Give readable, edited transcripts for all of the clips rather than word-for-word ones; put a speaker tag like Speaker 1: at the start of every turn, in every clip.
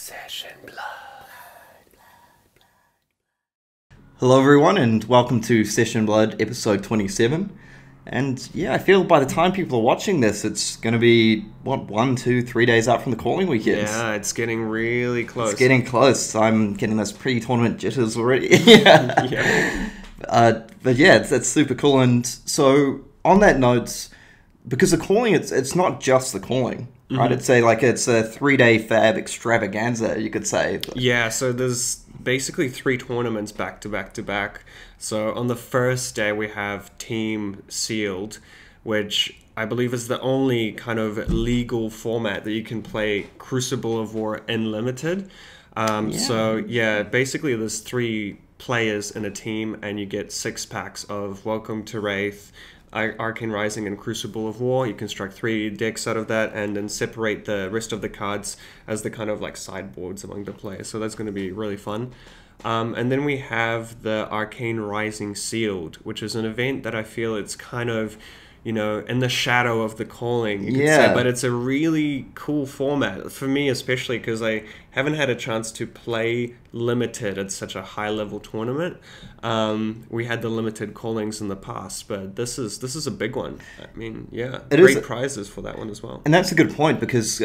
Speaker 1: Session Blood.
Speaker 2: Hello everyone and welcome to Session Blood episode 27. And yeah, I feel by the time people are watching this, it's going to be, 1, 2, 3 days out from the calling weekends.
Speaker 1: Yeah, it's getting really close.
Speaker 2: It's getting close. I'm getting those pre-tournament jitters already. Yeah. But yeah, it's super cool. And so on that note, because the calling, it's not just the calling. Right, it's a 3-day fab extravaganza, you could say.
Speaker 1: Yeah, so there's basically 3 tournaments back to back to back. So on the first day we have Team Sealed, which I believe is the only kind of legal format that you can play Crucible of War in limited. So yeah, basically there's 3 players in a team and you get 6 packs of Welcome to Wraith, Arcane Rising and Crucible of War. You construct 3 decks out of that and then separate the rest of the cards as the kind of like sideboards among the players. So that's going to be really fun. And then we have the Arcane Rising Sealed, which is an event that I feel it's kind of, you know, in the shadow of the calling, you could say, but it's a really cool format for me, especially because I haven't had a chance to play limited at such a high level tournament. We had the limited callings in the past, but this is a big one. I mean, yeah, great prizes for that one as well.
Speaker 2: And that's a good point because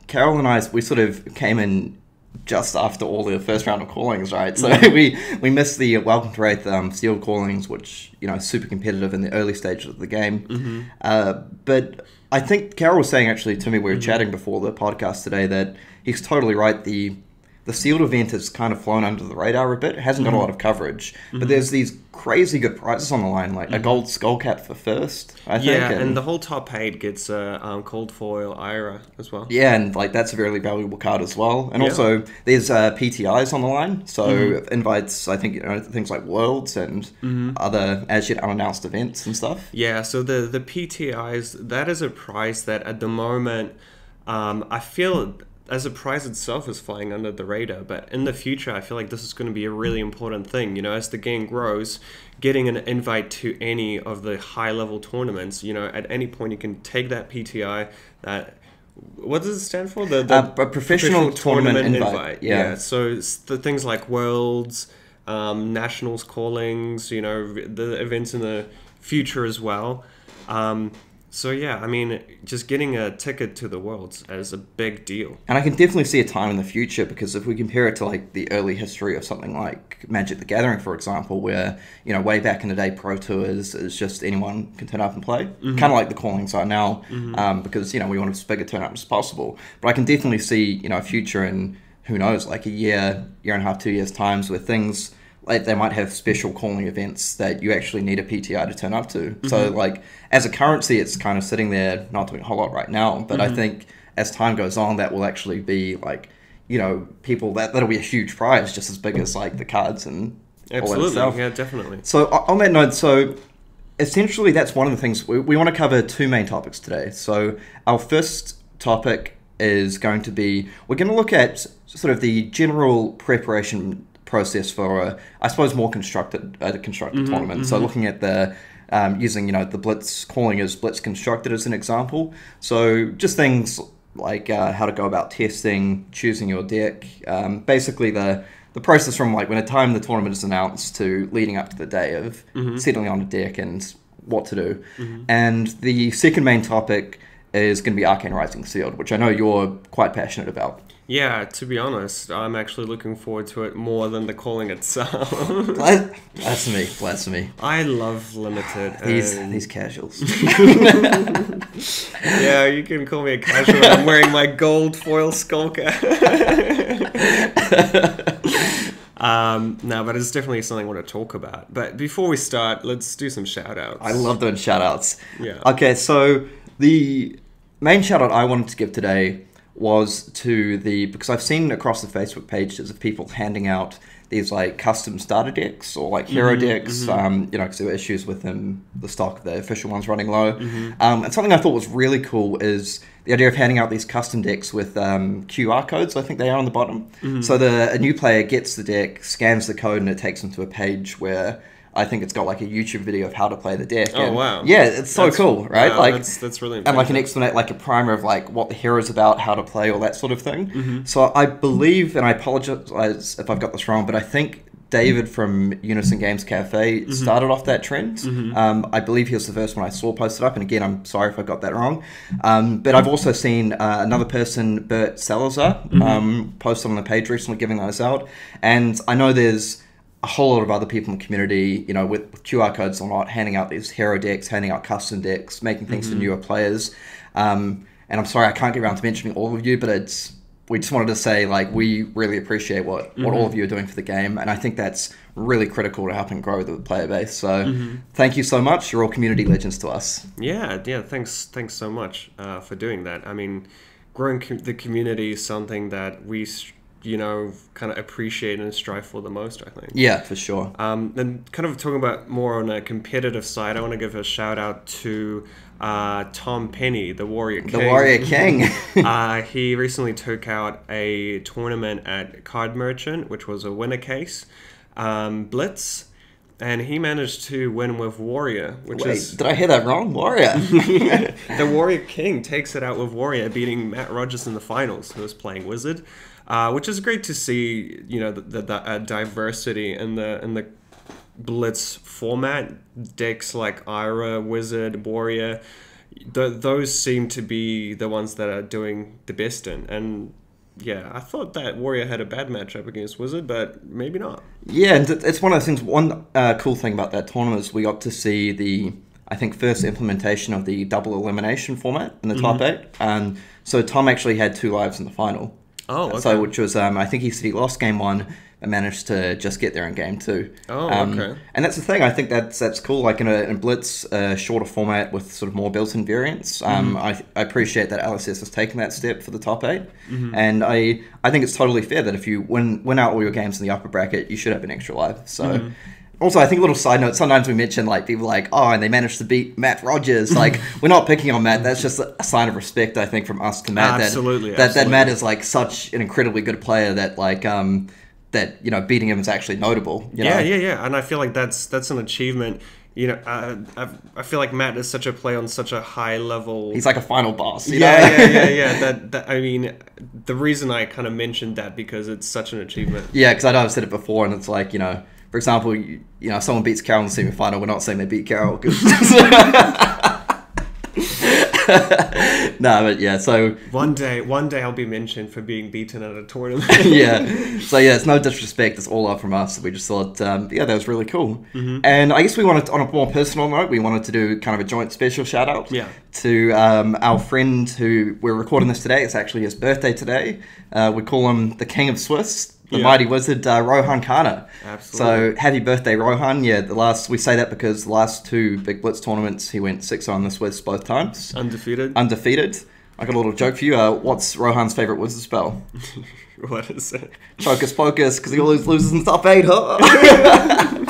Speaker 2: Carol and I, we sort of came in just after all the first round of callings, right? So we missed the Welcome to Wraith sealed callings, which, you know, super competitive in the early stages of the game. But I think Carol was saying actually to me, we were chatting before the podcast today, that he's totally right. The sealed event has kind of flown under the radar a bit. It hasn't got a lot of coverage, but there's these crazy good prizes on the line, like a gold skull cap for first, I think.
Speaker 1: Yeah, and the whole top 8 gets a cold foil Ira as well.
Speaker 2: Yeah, and like that's a really valuable card as well. And also there's PTIs on the line, so invites, I think, you know, things like Worlds and other as yet unannounced events and stuff.
Speaker 1: Yeah, so the PTIs, that is a prize that at the moment, I feel as a prize itself is flying under the radar, but in the future I feel like this is going to be a really important thing. You know, as the game grows, getting an invite to any of the high level tournaments, you know, at any point you can take that PTI, that, what does it stand for?
Speaker 2: A professional tournament invite.
Speaker 1: Yeah, so it's the things like Worlds, Nationals callings, you know, the events in the future as well. So yeah, I mean, just getting a ticket to the Worlds is a big deal.
Speaker 2: And I can definitely see a time in the future, because if we compare it to like the early history of something like Magic the Gathering, for example, where, you know, way back in the day, Pro Tours is just anyone can turn up and play. Kind of like the callings are now, because, you know, we want as big a turnout as possible. But I can definitely see, you know, a future in, who knows, like a year and a half, 2 years times, where things, like they might have special calling events that you actually need a PTI to turn up to. So like as a currency, it's kind of sitting there not doing a whole lot right now. But I think as time goes on, that will actually be like, you know, people, that'll be a huge prize, just as big as like the cards and all that stuff.
Speaker 1: Yeah, definitely.
Speaker 2: So on that note, so essentially that's one of the things, we want to cover 2 main topics today. So our first topic is going to be, we're going to look at sort of the general preparation process for I suppose more constructed tournament. So looking at the using, you know, the blitz, calling as blitz constructed as an example. So just things like how to go about testing, choosing your deck, basically the process from like when a time the tournament is announced to leading up to the day of settling on a deck and what to do. And the second main topic is going to be Arcane Rising Sealed, which I know you're quite passionate about.
Speaker 1: Yeah, to be honest, I'm actually looking forward to it more than the calling itself.
Speaker 2: Blasphemy.
Speaker 1: I love limited.
Speaker 2: These casuals.
Speaker 1: Yeah, you can call me a casual. I'm wearing my gold foil skull cap. No, but it's definitely something I want to talk about. But before we start, let's do some shout-outs.
Speaker 2: I love doing shout-outs.
Speaker 1: Yeah.
Speaker 2: Okay, so the main shout-out I wanted to give today was to because I've seen across the Facebook pages of people handing out these like custom starter decks or like hero decks, you know, because there were issues with the stock, the official ones running low. And something I thought was really cool is the idea of handing out these custom decks with QR codes, I think they are on the bottom. So a new player gets the deck, scans the code, and it takes them to a page where I think it's got like a YouTube video of how to play the deck.
Speaker 1: Oh, wow.
Speaker 2: Yeah, it's so cool, right?
Speaker 1: Wow,
Speaker 2: like
Speaker 1: that's really
Speaker 2: and like an
Speaker 1: impressive.
Speaker 2: like a primer of like what the hero's about, how to play, all that sort of thing.
Speaker 1: Mm-hmm.
Speaker 2: So I believe, and I apologize if I've got this wrong, but I think David from Unison Games Cafe
Speaker 1: Mm-hmm.
Speaker 2: started off that trend. I believe he was the first one I saw posted up, and again, I'm sorry if I got that wrong. But I've also seen another person, Bert Salazar, posted on the page recently giving those out, and I know there's a whole lot of other people in the community, you know, with QR codes or not, handing out these hero decks, handing out custom decks, making things for newer players. And I'm sorry I can't get around to mentioning all of you, but we just wanted to say, like, we really appreciate what all of you are doing for the game, and I think that's really critical to helping grow the player base. So thank you so much. You're all community legends to us.
Speaker 1: Yeah, thanks so much for doing that. I mean, growing the community is something that we, you know, kind of appreciate and strive for the most, I think.
Speaker 2: Yeah, for sure.
Speaker 1: And kind of talking about more on a competitive side, I want to give a shout out to Tom Penny, the Warrior King.
Speaker 2: The Warrior King.
Speaker 1: He recently took out a tournament at Card Merchant, which was a winner case, Blitz, and he managed to win with Warrior, which is...
Speaker 2: Did I hear that wrong? Warrior.
Speaker 1: The Warrior King takes it out with Warrior, beating Matt Rogers in the finals, who was playing Wizard, which is great to see, you know, the diversity in the Blitz format. Decks like Ira, Wizard, Warrior, those seem to be the ones that are doing the best in. And yeah, I thought that Warrior had a bad matchup against Wizard, but maybe not.
Speaker 2: Yeah, and it's one of those things. One cool thing about that tournament is we got to see the, I think, first implementation of the double elimination format in the top 8. And so Tom actually had 2 lives in the final.
Speaker 1: Oh, okay.
Speaker 2: So, which was, I think he said he lost game 1 and managed to just get there in game 2.
Speaker 1: Oh, okay.
Speaker 2: And that's the thing. I think that's cool. Like in a Blitz, shorter format with sort of more built-in variants. I appreciate that LSS has taken that step for the top 8, and I think it's totally fair that if you win out all your games in the upper bracket, you should have an extra life. So. Also, I think a little side note, sometimes we mention like people like, oh, and they managed to beat Matt Rogers. Like, we're not picking on Matt. That's just a sign of respect, I think, from us to Matt.
Speaker 1: Absolutely.
Speaker 2: That Matt is like such an incredibly good player that like that, you know, beating him is actually notable. You know?
Speaker 1: Yeah. And I feel like that's an achievement. You know, I feel like Matt is such a player on such a high level.
Speaker 2: He's like a final boss. You know?
Speaker 1: Yeah. That I mean, the reason I kind of mentioned that because it's such an achievement.
Speaker 2: Yeah, because I know I've said it before, and it's like, you know, for example, you know, if someone beats Carol in the semi-final, we're not saying they beat Carol. No, but yeah, so...
Speaker 1: One day I'll be mentioned for being beaten at a tournament.
Speaker 2: Yeah. So yeah, it's no disrespect. It's all up from us. We just thought, yeah, that was really cool. And I guess we wanted, on a more personal note, we wanted to do kind of a joint special shout-out to our friend who... We're recording this today. It's actually his birthday today. We call him the King of Swiss. The mighty wizard, Rohan Kana.
Speaker 1: Absolutely.
Speaker 2: So, happy birthday, Rohan. Yeah, we say that because the last 2 Big Blitz tournaments, he went 6-0 in the Swiss both times.
Speaker 1: Undefeated.
Speaker 2: I got a little joke for you. What's Rohan's favourite wizard spell?
Speaker 1: What is it?
Speaker 2: Focus Pocus, because he always loses in top 8, huh?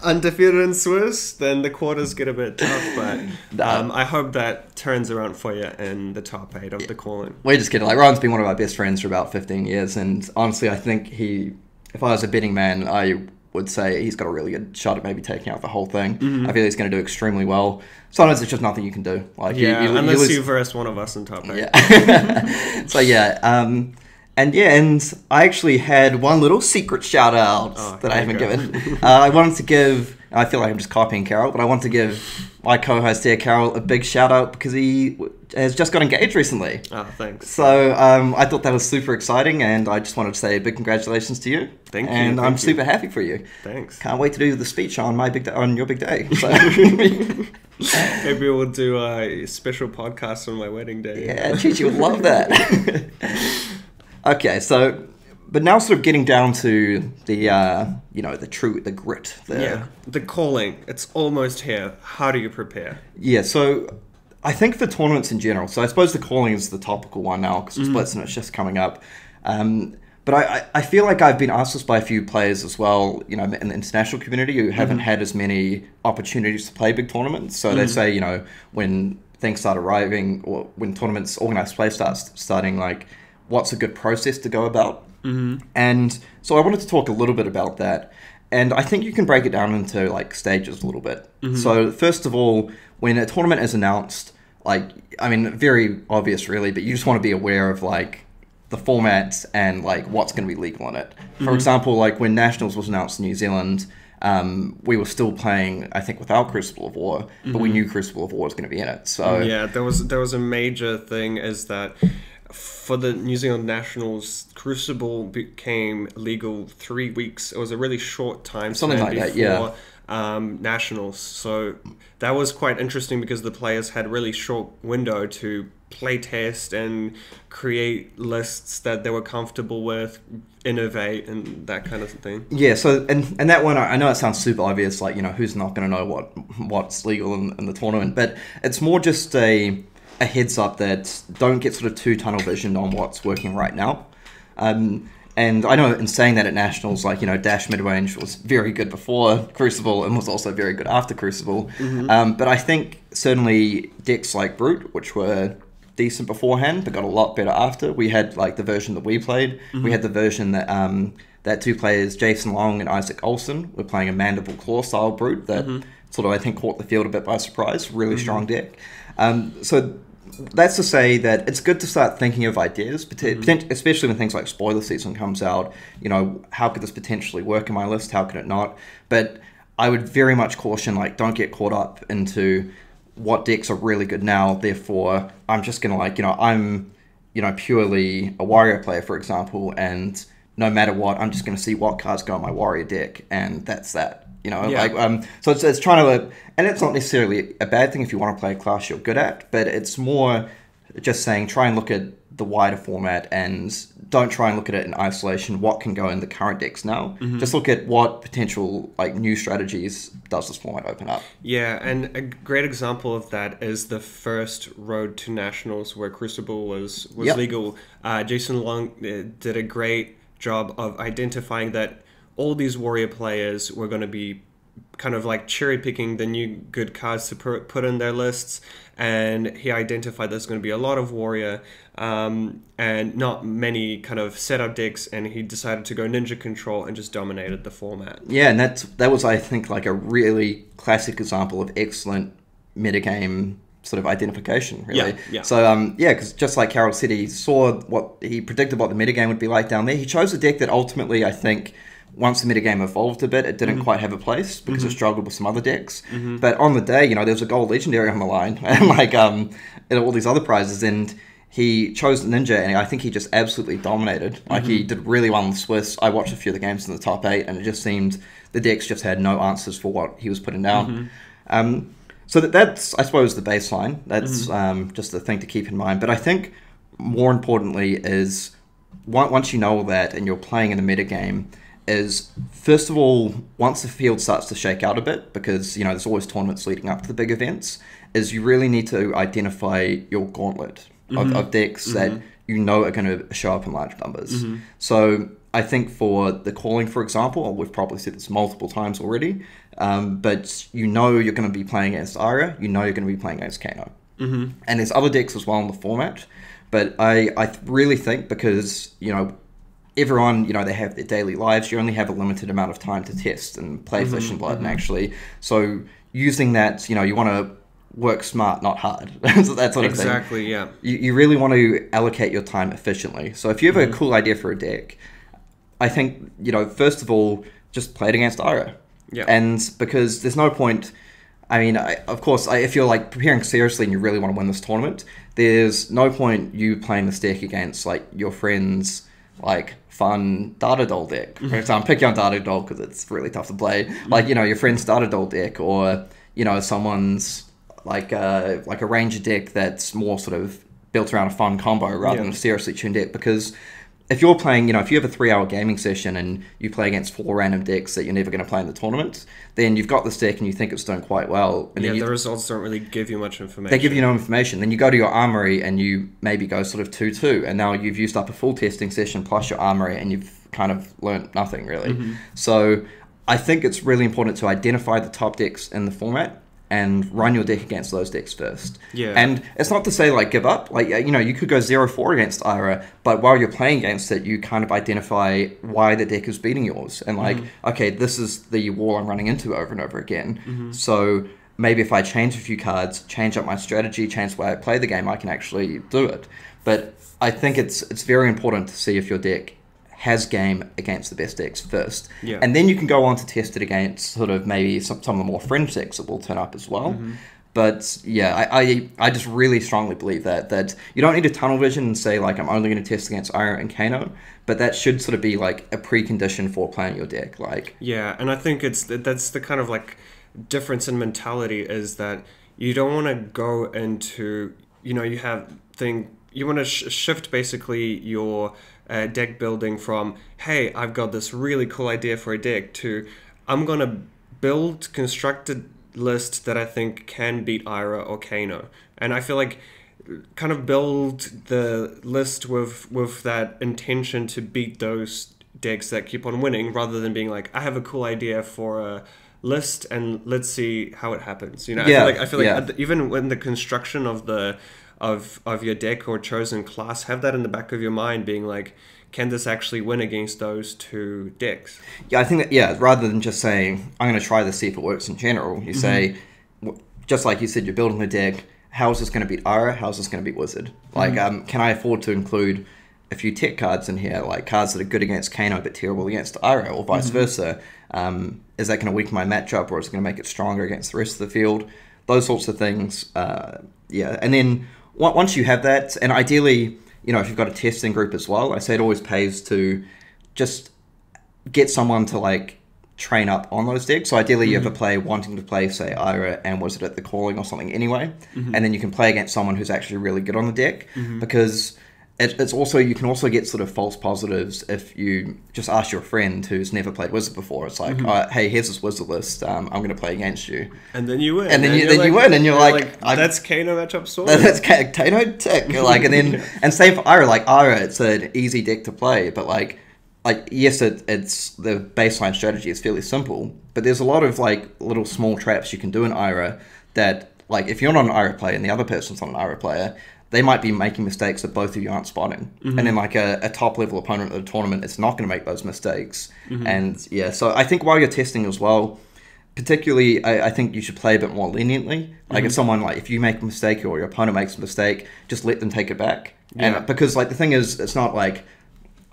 Speaker 1: Undefeated in Swiss, then the quarters get a bit tough, but I hope that turns around for you in the top 8 of the call-in.
Speaker 2: We're just kidding. Like, Rohan's been one of our best friends for about 15 years, and honestly, I think if I was a betting man, I would say he's got a really good shot at maybe taking out the whole thing. I feel he's going to do extremely well. Sometimes it's just nothing you can do. Like,
Speaker 1: unless you verse one of us in top 8.
Speaker 2: Yeah. So, yeah. And I actually had one little secret shout out that I haven't given. I wanted to give, I feel like I'm just copying Carol, but I want to give my co-host here, Carol, a big shout out because he has just got engaged recently.
Speaker 1: Oh, thanks.
Speaker 2: So I thought that was super exciting, and I just wanted to say a big congratulations to you.
Speaker 1: Thank you.
Speaker 2: And I'm super happy for you.
Speaker 1: Thanks.
Speaker 2: Can't wait to do the speech on your big day. So.
Speaker 1: Maybe we'll do a special podcast on my wedding day.
Speaker 2: Yeah, Chichi would love that. Okay, so, but now sort of getting down to the, the grit.
Speaker 1: The calling. It's almost here. How do you prepare?
Speaker 2: Yeah, so I think for tournaments in general, so I suppose the calling is the topical one now because it's Blitz and it's just coming up. But I feel like I've been asked this by a few players as well, you know, in the international community who haven't had as many opportunities to play big tournaments. So they say, you know, when things start arriving or when tournaments, organized play starting, like, what's a good process to go about? And so I wanted to talk a little bit about that. And I think you can break it down into like stages a little bit. So first of all, when a tournament is announced, like, I mean, very obvious really, but you just want to be aware of like the format and like what's going to be legal in it. For example, like when Nationals was announced in New Zealand, we were still playing, I think, without Crucible of War, but we knew Crucible of War was going to be in it. So
Speaker 1: yeah, there was a major thing is that for the New Zealand Nationals, Crucible became legal 3 weeks. It was a really short time
Speaker 2: Something like that, yeah.
Speaker 1: Nationals. So that was quite interesting because the players had a really short window to play test and create lists that they were comfortable with, innovate, and that kind of thing.
Speaker 2: Yeah, so and that one, I know it sounds super obvious, like, you know, who's not going to know what's legal in the tournament, but it's more just a heads up that don't get sort of too tunnel visioned on what's working right now. And I know in saying that at Nationals, like, you know, Dash mid-range was very good before Crucible and was also very good after Crucible. But I think certainly decks like Brute, which were decent beforehand, but got a lot better after. We had like the version that we played. We had the version that that two players, Jason Long and Isaac Olsen, were playing a Mandible Claw style Brute that sort of, I think, caught the field a bit by surprise. Really strong deck. So that's to say that it's good to start thinking of ideas, especially when things like spoiler season comes out. You know, how could this potentially work in my list? How could it not? But I would very much caution, like, don't get caught up into what decks are really good now. Therefore, I'm just going to, like, you know, I'm, you know, purely a Warrior player, for example, and no matter what, I'm just going to see what cards go in my Warrior deck, and that's that. You know,
Speaker 1: Yeah.
Speaker 2: like, so it's trying to, and it's not necessarily a bad thing if you want to play a class you're good at, but it's more just saying try and look at the wider format and don't try and look at it in isolation. What can go in the current decks now? Just look at what potential like new strategies does this format open up.
Speaker 1: Yeah, and a great example of that is the first Road to Nationals where Crucible was legal. Jason Long did a great job of identifying that all these Warrior players were going to be kind of like cherry picking the new good cards to put in their lists, and he identified there's going to be a lot of Warrior and not many kind of setup decks, and he decided to go Ninja Control and just dominated the format.
Speaker 2: Yeah, and that was, I think, like a really classic example of excellent metagame sort of identification, really.
Speaker 1: Yeah.
Speaker 2: So, because just like Carol said, he saw he predicted what the metagame would be like down there. He chose a deck that ultimately, I think, once the metagame evolved a bit, it didn't quite have a place because it struggled with some other decks. But on the day, you know, there was a Gold Legendary on the line and like and all these other prizes, and he chose the Ninja, and I think he just absolutely dominated. Like, he did really well in the Swiss. I watched a few of the games in the top 8, and it just seemed the decks just had no answers for what he was putting down. So that's, I suppose, the baseline. That's just the thing to keep in mind. But I think more importantly is once you know all that and you're playing in a metagame, is first of all, once the field starts to shake out a bit, because, you know, there's always tournaments leading up to the big events, is you really need to identify your gauntlet of decks that you know are going to show up in large numbers. So I think for the calling, for example, we've probably said this multiple times already, but you know you're going to be playing against Ira, you know you're going to be playing against Kano. And there's other decks as well in the format, but I really think because, you know, everyone, you know, they have their daily lives. You only have a limited amount of time to test and play Flesh and Blood, and actually, so using that, you know, you want to work smart, not hard. So that sort of thing.
Speaker 1: Exactly, yeah.
Speaker 2: You really want to allocate your time efficiently. So if you have a cool idea for a deck, I think, you know, first of all, just play it against Ira.
Speaker 1: Yeah.
Speaker 2: And because there's no point. I mean, of course, if you're like preparing seriously and you really want to win this tournament, there's no point you playing this deck against like your friends' like fun Data Doll deck. For example, I'm picking on Data Doll because it's really tough to play. Like, you know, your friend's Data Doll deck, or, you know, someone's like a Ranger deck that's more sort of built around a fun combo rather than a seriously tuned deck. Because if you're playing, you know, if you have a 3-hour gaming session and you play against 4 random decks that you're never going to play in the tournament, then you've got this deck and you think it's doing quite well. And then
Speaker 1: the results don't really give you much information.
Speaker 2: They give you no information. Then you go to your armory and you maybe go sort of 2-2, and now you've used up a full testing session plus your armory, and you've kind of learnt nothing really. So I think it's really important to identify the top decks in the format, and run your deck against those decks first.
Speaker 1: Yeah.
Speaker 2: And it's not to say, like, give up. Like, you know, you could go 0-4 against Ira, but while you're playing against it, you kind of identify why the deck is beating yours. And, like, okay, this is the wall I'm running into over and over again. So maybe if I change a few cards, change up my strategy, change the way I play the game, I can actually do it. But I think it's very important to see if your deck has game against the best decks first.
Speaker 1: Yeah.
Speaker 2: And then you can go on to test it against sort of maybe some of the more fringe decks that will turn up as well. But yeah, I just really strongly believe that you don't need a tunnel vision and say, like, I'm only going to test against Ira and Kano, but that should sort of be like a precondition for playing your deck. Like,
Speaker 1: yeah, and I think that's the kind of like difference in mentality, is that you don't want to go into, you know, you want to shift basically your deck building from, hey, I've got this really cool idea for a deck, to I'm going to build constructed list that I think can beat Ira or Kano. And I feel like kind of build the list with that intention to beat those decks that keep on winning, rather than being like, I have a cool idea for a list and let's see how it happens. You know, I feel like even when the construction of of your deck or chosen class, have that in the back of your mind, being like, can this actually win against those two decks?
Speaker 2: Yeah, I think that, rather than just saying, I'm going to try this, see if it works in general, you say, just like you said, you're building a deck, how is this going to beat Ira, how is this going to beat Wizard? Like, can I afford to include a few tech cards in here, like cards that are good against Kano but terrible against Ira, or vice versa? Is that going to weaken my matchup, or is it going to make it stronger against the rest of the field? Those sorts of things, and then once you have that, and ideally, you know, if you've got a testing group as well, I say it always pays to just get someone to, like, train up on those decks. So ideally you have a player wanting to play, say, Ira and Wizard at the Calling or something anyway, and then you can play against someone who's actually really good on the deck, because it's also, you can also get sort of false positives if you just ask your friend who's never played Wizard before. It's like, hey, here's this Wizard list, I'm going to play against you.
Speaker 1: And then you win.
Speaker 2: And then you win, and you're like
Speaker 1: that's Kano matchup sword.
Speaker 2: That's Kano tick. Like, and then, and same for Ira. Like, Ira, it's an easy deck to play, but like yes, it's the baseline strategy is fairly simple, but there's a lot of, like, little small traps you can do in Ira that, like, if you're not an Ira player and the other person's not an Ira player, they might be making mistakes that both of you aren't spotting. And then, like, a top-level opponent at the tournament is not going to make those mistakes. And, yeah, so I think while you're testing as well, particularly, I think you should play a bit more leniently. Like, if someone, like, if you make a mistake or your opponent makes a mistake, just let them take it back.
Speaker 1: Yeah.
Speaker 2: And because, like, the thing is, it's not like,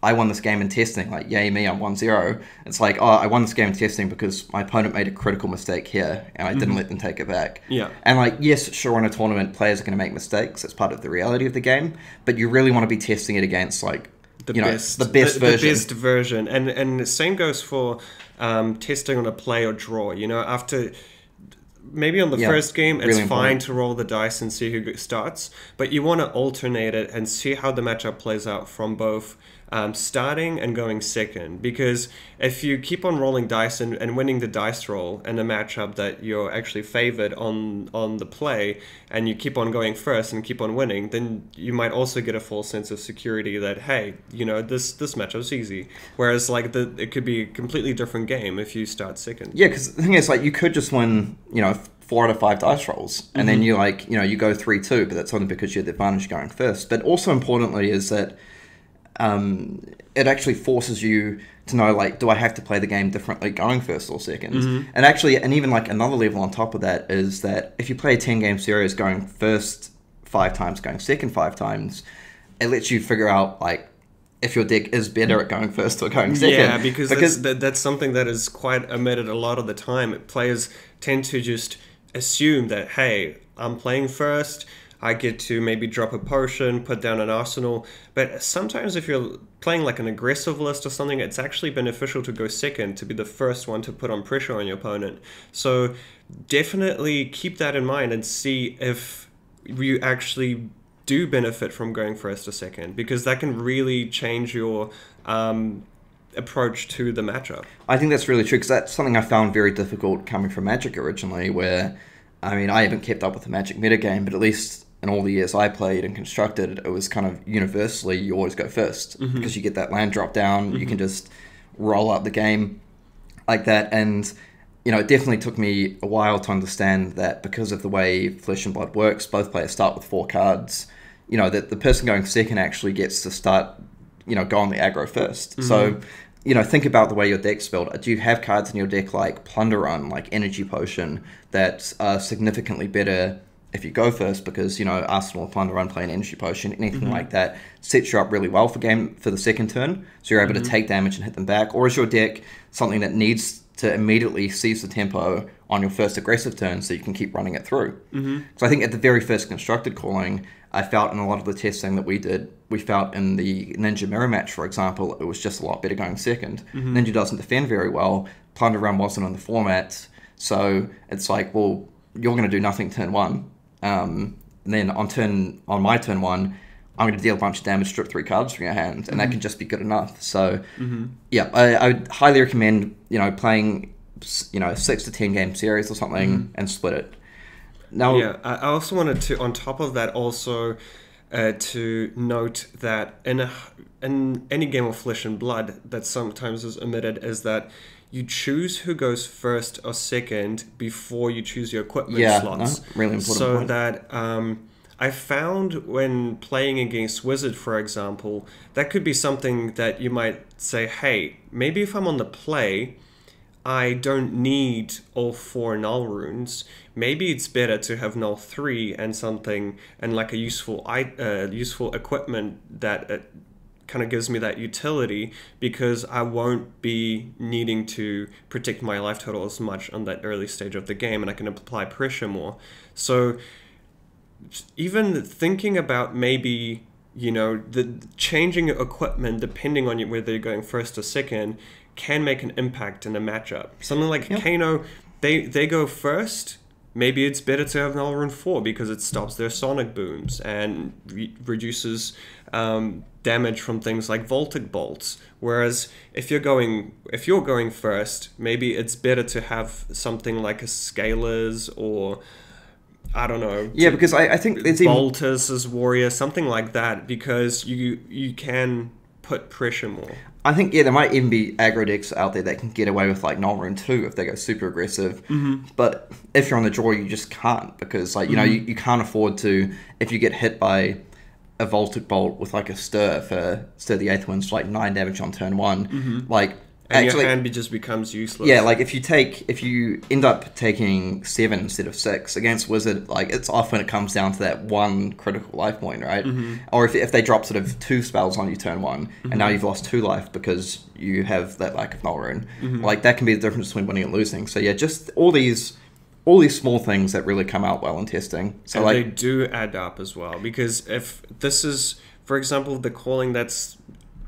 Speaker 2: I won this game in testing, like, yay me, I'm 1-0. It's like, oh, I won this game in testing because my opponent made a critical mistake here, and I didn't let them take it back.
Speaker 1: Yeah.
Speaker 2: And, like, yes, sure, in a tournament, players are going to make mistakes. That's part of the reality of the game. But you really want to be testing it against, like, the best version.
Speaker 1: The best version. And the same goes for testing on a play or draw. You know, after... Maybe on the first game, it's really fine to roll the dice and see who starts, but you want to alternate it and see how the matchup plays out from both starting and going second. Because if you keep on rolling dice and winning the dice roll in a matchup that you're actually favored on the play, and you keep on going first and keep on winning, then you might also get a false sense of security that, hey, you know, this matchup's easy. Whereas, like, it could be a completely different game if you start second.
Speaker 2: Yeah, because the thing is, like, you could just win, you know, 4 out of 5 dice rolls, and then you, like, you know, you go 3-2, but that's only because you had the advantage going first. But also importantly is that it actually forces you to know, like, do I have to play the game differently going first or second? And actually, and even, like, another level on top of that is that if you play a 10-game series going first 5 times, going second 5 times, it lets you figure out, like, if your deck is better at going first or going second.
Speaker 1: Yeah, because that's something that is quite omitted a lot of the time. Players tend to just assume that, hey, I'm playing first, I get to maybe drop a potion, put down an arsenal. But sometimes if you're playing like an aggressive list or something, it's actually beneficial to go second, to be the first one to put on pressure on your opponent. So definitely keep that in mind and see if you actually do benefit from going first or second, because that can really change your approach to the matchup. I
Speaker 2: think that's really true, because that's something I found very difficult coming from Magic originally, where, I mean, I haven't kept up with the Magic metagame, but at least in all the years I played and constructed, it was kind of universally, you always go first, because you get that land drop down, you can just roll up the game like that. And it definitely took me a while to understand that because of the way Flesh and Blood works, both players start with 4 cards, that the person going second actually gets to start, go on the aggro first. So, think about the way your deck's built. Do you have cards in your deck like Plunder Run, like Energy Potion, that are significantly better if you go first because, Arsenal, Plunder Run, play an Energy Potion, anything like that sets you up really well for the second turn, so you're able to take damage and hit them back? Or is your deck something that needs to immediately seize the tempo on your first aggressive turn so you can keep running it through? So I think at the very first constructed calling, I felt in a lot of the testing that we did, we felt in the Ninja Mirror match, for example, it was just a lot better going second. Ninja doesn't defend very well. Plunder Run wasn't on the format. So it's like, well, you're going to do nothing turn 1. And then on my turn 1, I'm going to deal a bunch of damage, strip 3 cards from your hand, and that can just be good enough. So, yeah, I would highly recommend, playing, 6 to 10 game series or something and split it. Now,
Speaker 1: yeah, I also wanted to, on top of that, also to note that in any game of Flesh and Blood that sometimes is omitted is that you choose who goes first or second before you choose your equipment slots.
Speaker 2: No, really important
Speaker 1: so
Speaker 2: point.
Speaker 1: That I found when playing against Wizard, for example, that could be something that you might say, hey, maybe if I'm on the play, I don't need all 4 null runes. Maybe it's better to have null 3 and something, and like a useful equipment that kind of gives me that utility, because I won't be needing to protect my life total as much on that early stage of the game, and I can apply pressure more. So even thinking about maybe, the changing your equipment depending on whether you're going first or second can make an impact in a matchup. Something like Kano, they go first. Maybe it's better to have Null Rune 4 because it stops their sonic booms and reduces damage from things like Voltic Bolts. Whereas if you're going first, maybe it's better to have something like a Scalers or, I don't know.
Speaker 2: Yeah, because I think there's
Speaker 1: Boltus as Warrior, something like that, because you can put pressure more.
Speaker 2: I think, there might even be aggro decks out there that can get away with like Null Rune 2 if they go super aggressive. But if you're on the draw, you just can't, because you can't afford to, if you get hit by a Voltic Bolt with like a Stir the 8th Winds for like 9 damage on turn 1,
Speaker 1: And actually, your hand just becomes useless.
Speaker 2: Yeah, like if you end up taking 7 instead of 6 against Wizard, like it's often it comes down to that 1 critical life point, right? Or if they drop sort of 2 spells on you turn 1, and now you've lost 2 life because you have that lack of Null Rune. Like that can be the difference between winning and losing. So yeah, just all these small things that really come out well in testing. So
Speaker 1: and
Speaker 2: like,
Speaker 1: they do add up as well, because if this is, for example, the calling that's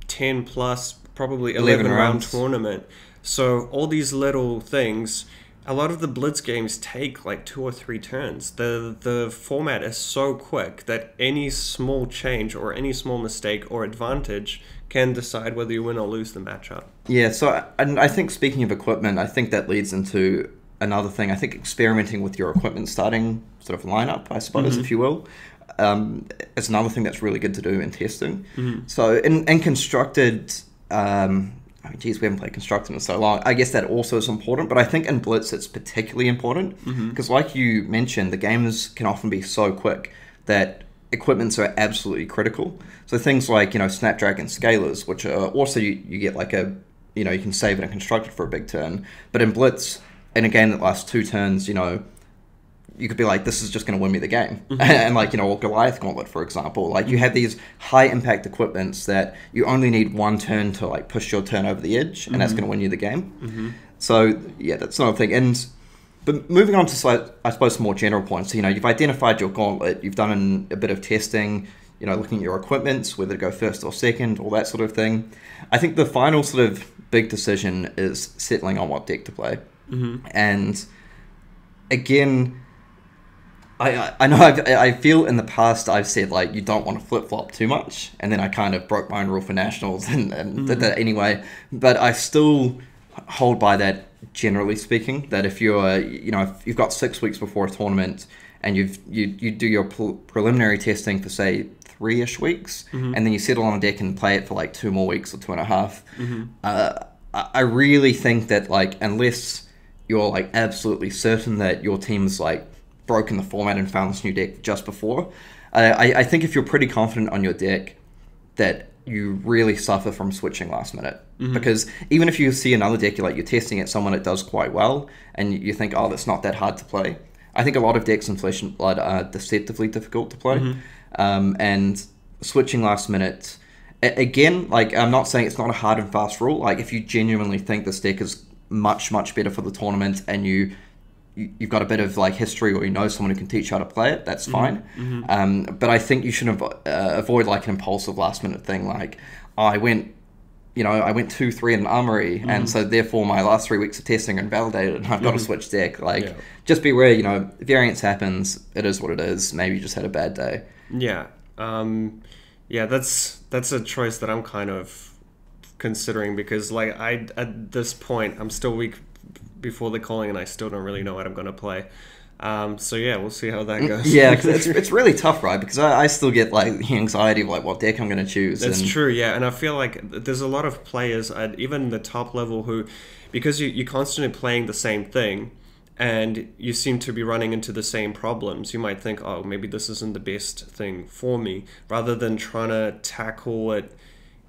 Speaker 1: 10 plus, probably 11 round tournament. So all these little things, a lot of the Blitz games take like 2 or 3 turns. The format is so quick that any small change or any small mistake or advantage can decide whether you win or lose the matchup.
Speaker 2: Yeah, so and I think speaking of equipment, I think that leads into another thing. I think experimenting with your equipment starting sort of lineup, I suppose, if you will, is another thing that's really good to do in testing. So in constructed, geez, we haven't played constructed in so long. I guess that also is important, but I think in Blitz it's particularly important because, like you mentioned, the games can often be so quick that equipments are absolutely critical. So things like Snapdragon Scalers, which are also you get like a you can save it and construct it for a big turn, but in Blitz, in a game that lasts 2 turns, you could be like, this is just going to win me the game. And like, or Goliath Gauntlet, for example. Like, you have these high-impact equipments that you only need 1 turn to, like, push your turn over the edge, and that's going to win you the game. So, yeah, that's another thing. But moving on to, I suppose, some more general points. So, you've identified your gauntlet, you've done a bit of testing, looking at your equipments, whether to go first or second, all that sort of thing. I think the final sort of big decision is settling on what deck to play. And, again, I know I feel in the past I've said like you don't want to flip-flop too much, and then I kind of broke my own rule for nationals and did that anyway, but I still hold by that, generally speaking, that if you're if you've got 6 weeks before a tournament and you do your preliminary testing for say 3-ish weeks, and then you settle on a deck and play it for like 2 more weeks or 2.5, I really think that like unless you're like absolutely certain that your team's like broken the format and found this new deck just before. I think if you're pretty confident on your deck, that you really suffer from switching last minute. Because even if you see another deck, you're testing at someone that does quite well, and you think, oh, that's not that hard to play. I think a lot of decks in Flesh and Blood are deceptively difficult to play. And switching last minute, again, like, I'm not saying it's not a hard and fast rule. Like, if you genuinely think this deck is much, much better for the tournament, and you've got a bit of like history, or you know someone who can teach how to play it, that's fine. But I think you should avoid like an impulsive last minute thing, like, oh, I went 2-3 in an armory, and so therefore my last 3 weeks of testing are invalidated, and I've got to switch deck. Like, just be aware, variance happens, it is what it is, maybe you just had a bad day.
Speaker 1: That's a choice that I'm kind of considering, because like at this point I'm still week before the calling, and I still don't really know what I'm going to play. So yeah, we'll see how that goes.
Speaker 2: Yeah, because it's really tough, right? Because I still get like the anxiety of like what deck I'm going to choose.
Speaker 1: That's true, yeah. And I feel like there's a lot of players at even the top level who, because you're constantly playing the same thing, and you seem to be running into the same problems, you might think, oh, maybe this isn't the best thing for me, rather than trying to tackle it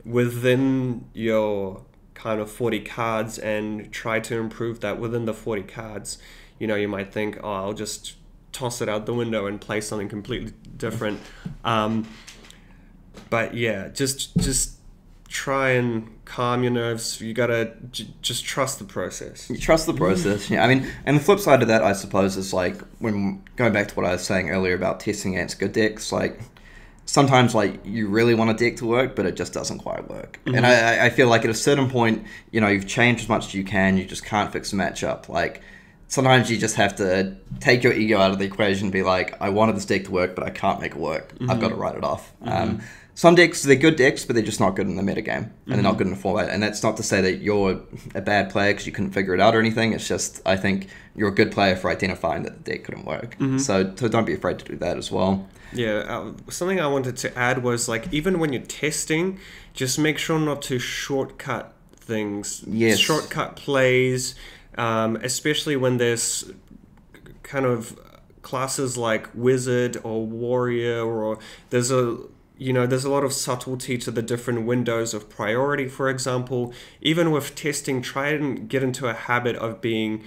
Speaker 1: within your kind of 40 cards and try to improve that within the 40 cards. You might think, oh, I'll just toss it out the window and play something completely different. But yeah, just try and calm your nerves. You gotta just trust the process.
Speaker 2: You trust the process, yeah. I mean, and the flip side of that, I suppose, is like, when going back to what I was saying earlier about testing against good decks, like, sometimes like you really want a deck to work, but it just doesn't quite work. And I feel like at a certain point, you've changed as much as you can, you just can't fix the matchup. Like, sometimes you just have to take your ego out of the equation and be like, I wanted this deck to work, but I can't make it work. I've got to write it off. Some decks, they're good decks, but they're just not good in the metagame, and they're not good in the format. And that's not to say that you're a bad player because you couldn't figure it out or anything. It's just, I think you're a good player for identifying that the deck couldn't work. So don't be afraid to do that as well.
Speaker 1: Yeah, something I wanted to add was, like, even when you're testing, just make sure not to shortcut things.
Speaker 2: Yes.
Speaker 1: Shortcut plays, especially when there's kind of classes like Wizard or Warrior, or there's a lot of subtlety to the different windows of priority, for example. Even with testing, try and get into a habit of being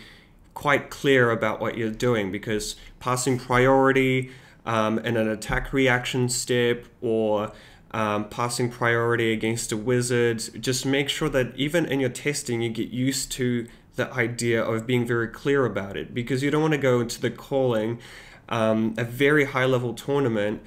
Speaker 1: quite clear about what you're doing, because passing priority in an attack reaction step, or passing priority against a wizard, just make sure that even in your testing you get used to the idea of being very clear about it, because you don't want to go into the calling a very high level tournament,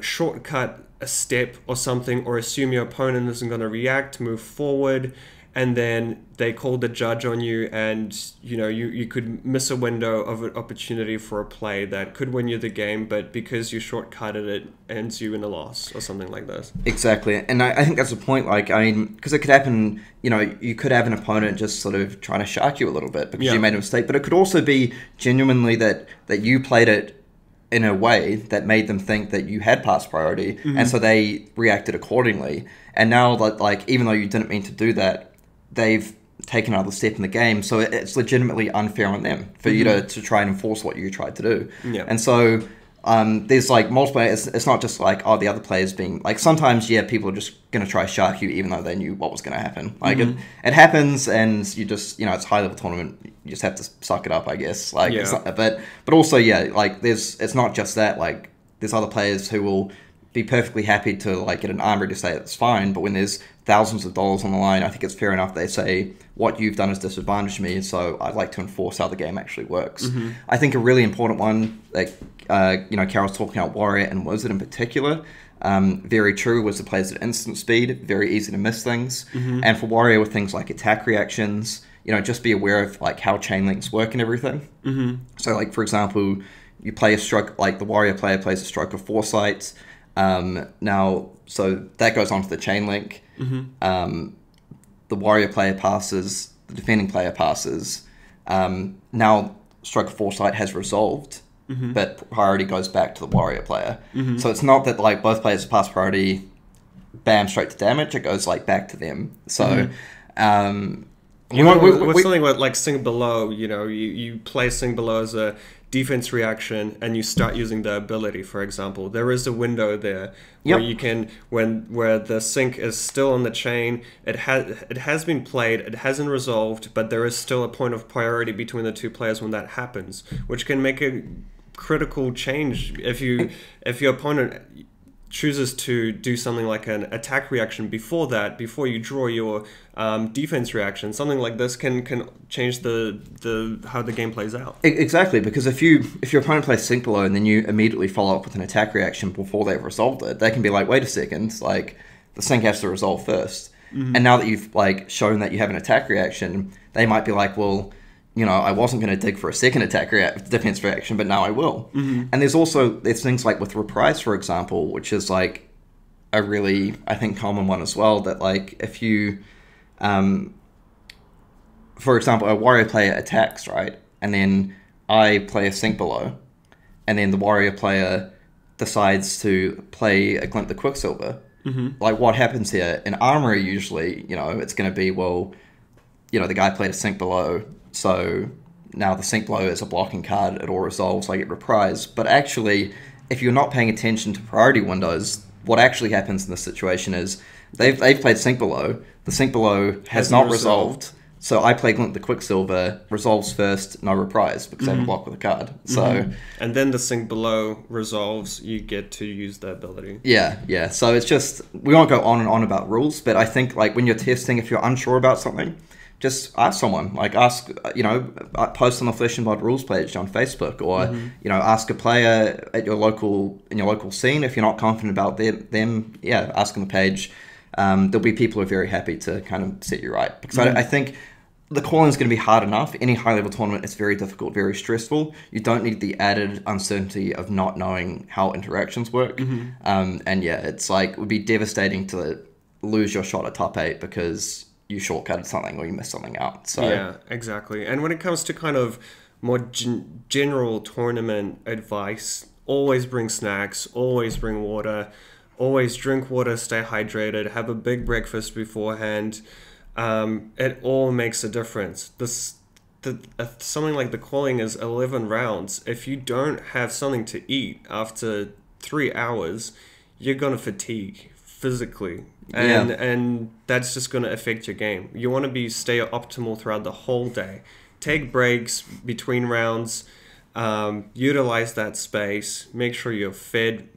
Speaker 1: shortcut a step or something, or assume your opponent isn't going to react, move forward, and then they call the judge on you, and you could miss a window of an opportunity for a play that could win you the game, but because you shortcutted it, ends you in a loss or something like this.
Speaker 2: Exactly, and I think that's the point. Like, I mean, because it could happen, you could have an opponent just sort of trying to shark you a little bit because you made a mistake, but it could also be genuinely that you played it in a way that made them think that you had passed priority, and so they reacted accordingly. And now that, like, even though you didn't mean to do that, they've taken another step in the game, so it's legitimately unfair on them for you to try and enforce what you tried to do. And so there's like multiple, it's not just like, oh, the other players being like, sometimes people are just going to try to shark you even though they knew what was going to happen. Like, it happens, and you just, it's a high level tournament, you just have to suck it up, I guess. Like, it's not, but also like it's not just that. Like, there's other players who will be perfectly happy to like get an armory to say it's fine, but when there's thousands of dollars on the line, I think it's fair enough they say, what you've done is disadvantaged me, so I'd like to enforce how the game actually works. I think a really important one that Carol's talking about, Warrior and Wizard in particular, very true, was the players at instant speed, very easy to miss things. And for Warrior, with things like attack reactions, just be aware of like how chain links work and everything. So like, for example, you play a stroke, like the Warrior player plays a stroke of Foresight. Now, so that goes onto the chain link. The Warrior player passes, the defending player passes. Now, stroke of Foresight has resolved, but priority goes back to the Warrior player. So it's not that like both players pass priority, bam, straight to damage. It goes like back to them. So
Speaker 1: With something like Sing Below, you play Sing Below as a defense reaction, and you start using the ability. For example, there is a window there where you can, where the sync is still on the chain. It has been played, it hasn't resolved, but there is still a point of priority between the two players when that happens, which can make a critical change if your opponent chooses to do something like an attack reaction before you draw your defense reaction. Something like this can change the how the game plays out.
Speaker 2: Exactly, because if your opponent plays Sink Below and then you immediately follow up with an attack reaction before they've resolved it, they can be like, wait a second, like the Sink has to resolve first. And now that you've like shown that you have an attack reaction, they might be like, well, I wasn't going to dig for a second defense reaction, but now I will. And there's things like with Reprise, for example, which is like a really, I think, common one as well, that like if you, for example, a warrior player attacks, right? And then I play a Sink Below, and then the warrior player decides to play a Glint the Quicksilver. Like what happens here? In Armory, usually, it's going to be, well, the guy played a Sink Below, so now the Sink Below is a blocking card, it all resolves, I get Reprise. But actually, if you're not paying attention to priority windows, what actually happens in this situation is they've played Sink Below, the Sink Below has not resolved, so I play Glint the Quicksilver, resolves first, no Reprise, because I have a block with a card. So
Speaker 1: and then the Sink Below resolves, you get to use the ability.
Speaker 2: Yeah. So it's just, we won't go on and on about rules, but I think like when you're testing, if you're unsure about something, just ask someone, like ask, post on the Flesh and Blood rules page on Facebook, or, ask a player in your local scene. If you're not confident about them, ask on the page. There'll be people who are very happy to kind of set you right. Because I think the calling is going to be hard enough. Any high-level tournament is very difficult, very stressful. You don't need the added uncertainty of not knowing how interactions work. It's like, it would be devastating to lose your shot at top 8 because you shortcutted something or you missed something out. So
Speaker 1: yeah, exactly. And when it comes to kind of more general tournament advice, always bring snacks, always bring water, always drink water, stay hydrated, have a big breakfast beforehand. It all makes a difference. Something like the calling is 11 rounds. If you don't have something to eat after 3 hours, you're going to fatigue physically. And that's just going to affect your game. You want to stay optimal throughout the whole day. Take breaks between rounds. Utilize that space. Make sure you're fed.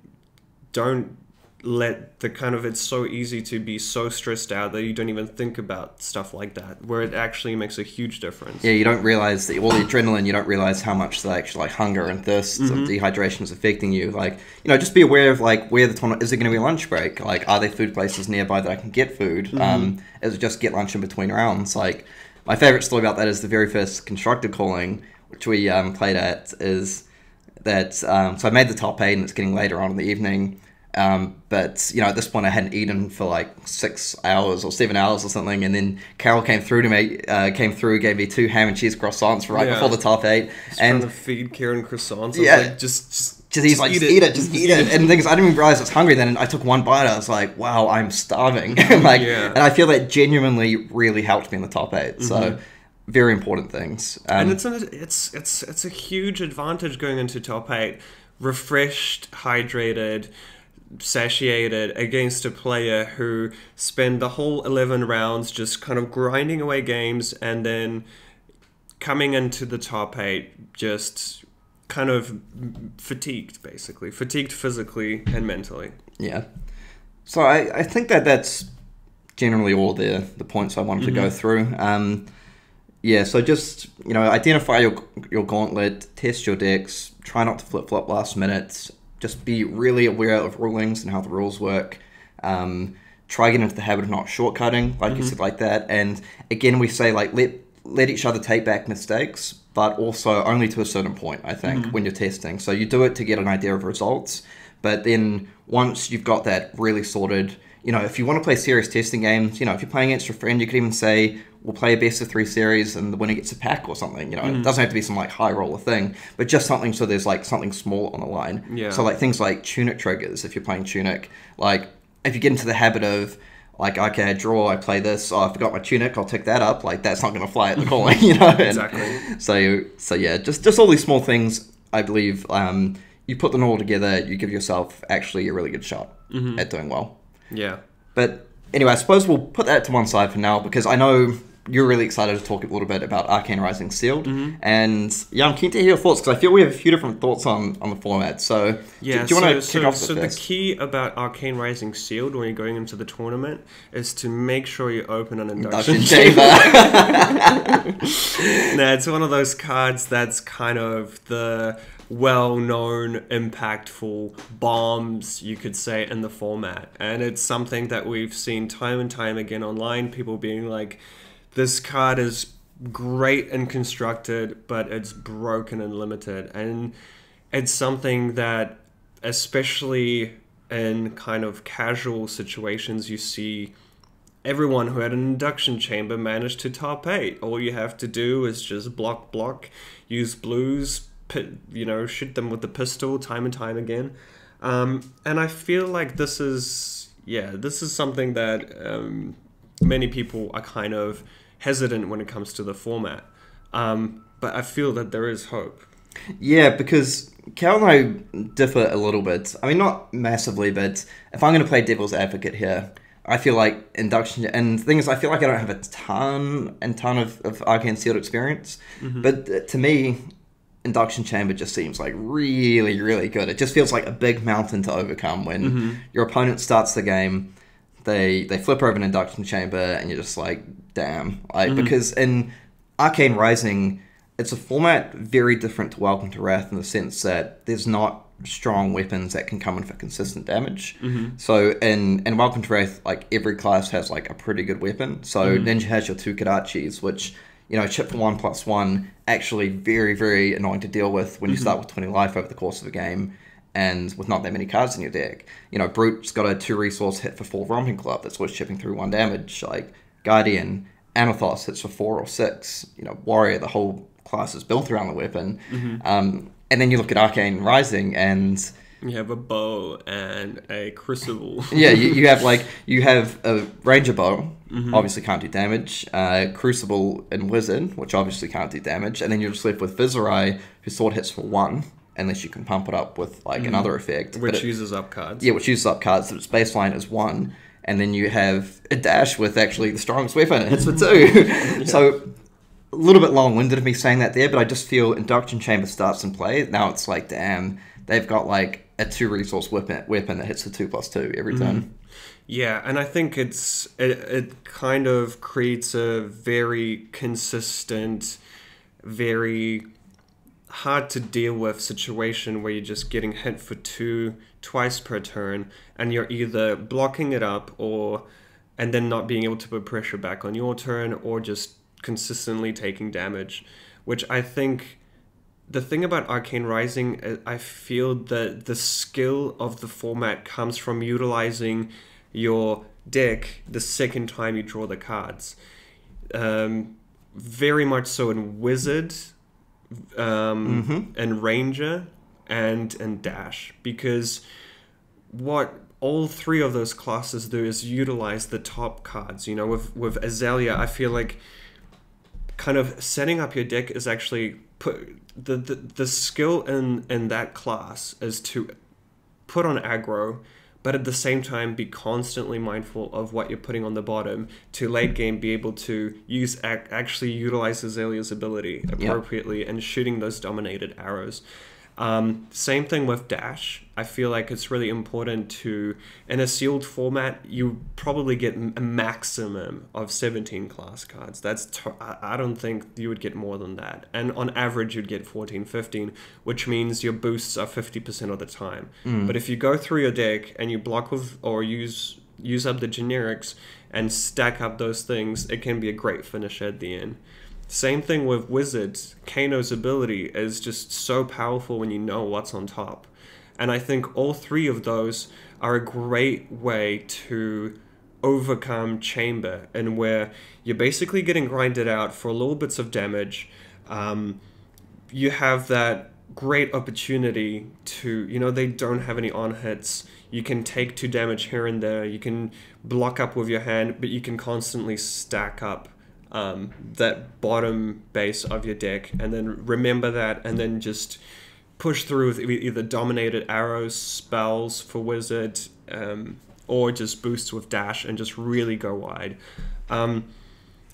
Speaker 1: Don't let it's so easy to be so stressed out that you don't even think about stuff like that, where it actually makes a huge difference.
Speaker 2: Yeah, you don't realize that all the adrenaline, you don't realize how much the actual like hunger and thirst of dehydration is affecting you. Like, just be aware of like where the tournament, is there going to be a lunch break? Like, are there food places nearby that I can get food? Is it just get lunch in between rounds? Like, my favorite story about that is the very first constructed calling, which we played at, is that, so I made the top 8 and it's getting later on in the evening. But at this point I hadn't eaten for like 6 hours or 7 hours or something, and then Carol came through, gave me 2 ham and cheese croissants before the top 8,
Speaker 1: and trying to feed Karen croissants.
Speaker 2: Like, he's like, just eat it. And the thing is, I didn't even realize I was hungry then, and I took one bite. I was like, wow, I'm starving. And I feel that genuinely really helped me in the top 8. So very important things.
Speaker 1: And it's a huge advantage going into top 8, refreshed, hydrated, satiated, against a player who spend the whole 11 rounds just kind of grinding away games, and then coming into the top 8 just kind of fatigued physically and mentally.
Speaker 2: Yeah. So I think that's generally all the points I wanted to go through. So just, identify your gauntlet, test your decks, try not to flip-flop last minute, just be really aware of rulings and how the rules work. Try get into the habit of not shortcutting, like you said, like that. And again, we say like let each other take back mistakes, but also only to a certain point, I think, when you're testing. So you do it to get an idea of results, but then once you've got that really sorted, if you want to play serious testing games, if you're playing against your friend, you could even say, we'll play a best of 3 series and the winner gets a pack or something. It doesn't have to be some like high roller thing, but just something so there's like something small on the line.
Speaker 1: Yeah.
Speaker 2: So like things like Tunic triggers, if you're playing Tunic, like if you get into the habit of Like, okay, I draw, I play this, oh, I forgot my tunic, I'll tick that up. Like, that's not going to fly at the calling, you know?
Speaker 1: Exactly.
Speaker 2: So yeah, just all these small things, I believe, you put them all together, you give yourself actually a really good shot at doing well.
Speaker 1: Yeah.
Speaker 2: But anyway, I suppose we'll put that to one side for now, because I know you're really excited to talk a little bit about Arcane Rising Sealed. And yeah, I'm keen to hear your thoughts, because I feel we have a few different thoughts on the format. So
Speaker 1: yeah,
Speaker 2: do you want to kick off
Speaker 1: so
Speaker 2: with this?
Speaker 1: The key about Arcane Rising Sealed when you're going into the tournament is to make sure you open an induction chamber. Nah, it's one of those cards that's kind of the well-known, impactful bombs, you could say, in the format. And it's something that we've seen time and time again online, people being like, this card is great and constructed, but it's broken and limited. And it's something that, especially in kind of casual situations, you see everyone who had an induction chamber managed to top 8. All you have to do is just block, use blues, shoot them with the pistol time and time again. And I feel like this is something that many people are kind of hesitant when it comes to the format. But I feel that there is hope.
Speaker 2: Yeah, because Cal and I differ a little bit. I mean, not massively, but if I'm going to play devil's advocate here, I feel like induction... And the thing is, I feel like I don't have a ton of Arcane Sealed experience. But to me, induction chamber just seems like really, really good. It just feels like a big mountain to overcome when your opponent starts the game, they flip over an induction chamber, and you're just like, damn. Because in Arcane Rising, it's a format very different to Welcome to Wrath in the sense that there's not strong weapons that can come in for consistent damage. So in Welcome to Wrath, like, every class has like a pretty good weapon. So Ninja has your 2 Kadachis, which, chip for 1/1, actually very, very annoying to deal with when you start with 20 life over the course of a game, and with not that many cards in your deck. Brute's got a 2 resource hit for 4 Romping Club that's worth chipping through 1 damage. Like, Guardian, Anathos hits for 4 or 6. Warrior, the whole class is built around the weapon. And then you look at Arcane Rising, and
Speaker 1: you have a bow and a crucible.
Speaker 2: Yeah, you have a ranger bow, obviously can't do damage. Crucible and wizard, which obviously can't do damage, and then you're just left with Viserai, whose sword hits for 1, unless you can pump it up with like another effect,
Speaker 1: which uses up cards.
Speaker 2: Yeah, which uses up cards. So its baseline is 1, and then you have a dash with actually the strongest weapon. It hits for 2. So a little bit long-winded of me saying that there, but I just feel induction chamber starts in play. Now it's like, damn, they've got like a 2 resource weapon that hits for 2/2 every turn.
Speaker 1: Yeah, and I think it kind of creates a very consistent, very hard to deal with situation where you're just getting hit for 2 twice per turn, and you're either blocking it up and then not being able to put pressure back on your turn, or just consistently taking damage, which I think the thing about Arcane Rising, I feel that the skill of the format comes from utilizing your deck the second time you draw the cards. Very much so in Wizard, and Ranger, and Dash, because what all 3 of those classes do is utilize the top cards. With Azalea, I feel like kind of setting up your deck is actually the skill in that class is to put on aggro, but at the same time be constantly mindful of what you're putting on the bottom to late game be able to actually utilize Azalea's ability appropriately and shooting those dominated arrows. Same thing with Dash. I feel like it's really important to, in a sealed format, you probably get a maximum of 17 class cards. I don't think you would get more than that. And on average, you'd get 14, 15, which means your boosts are 50% of the time. But if you go through your deck and you block with or use up the generics and stack up those things, it can be a great finisher at the end. Same thing with Wizards. Kano's ability is just so powerful when you know what's on top. And I think all 3 of those are a great way to overcome Chamber, and where you're basically getting grinded out for little bits of damage. You have that great opportunity to, they don't have any on hits. You can take 2 damage here and there. You can block up with your hand, but you can constantly stack up that bottom base of your deck, and then remember that, and then just push through with either dominated arrows, spells for wizard, or just boosts with dash and just really go wide.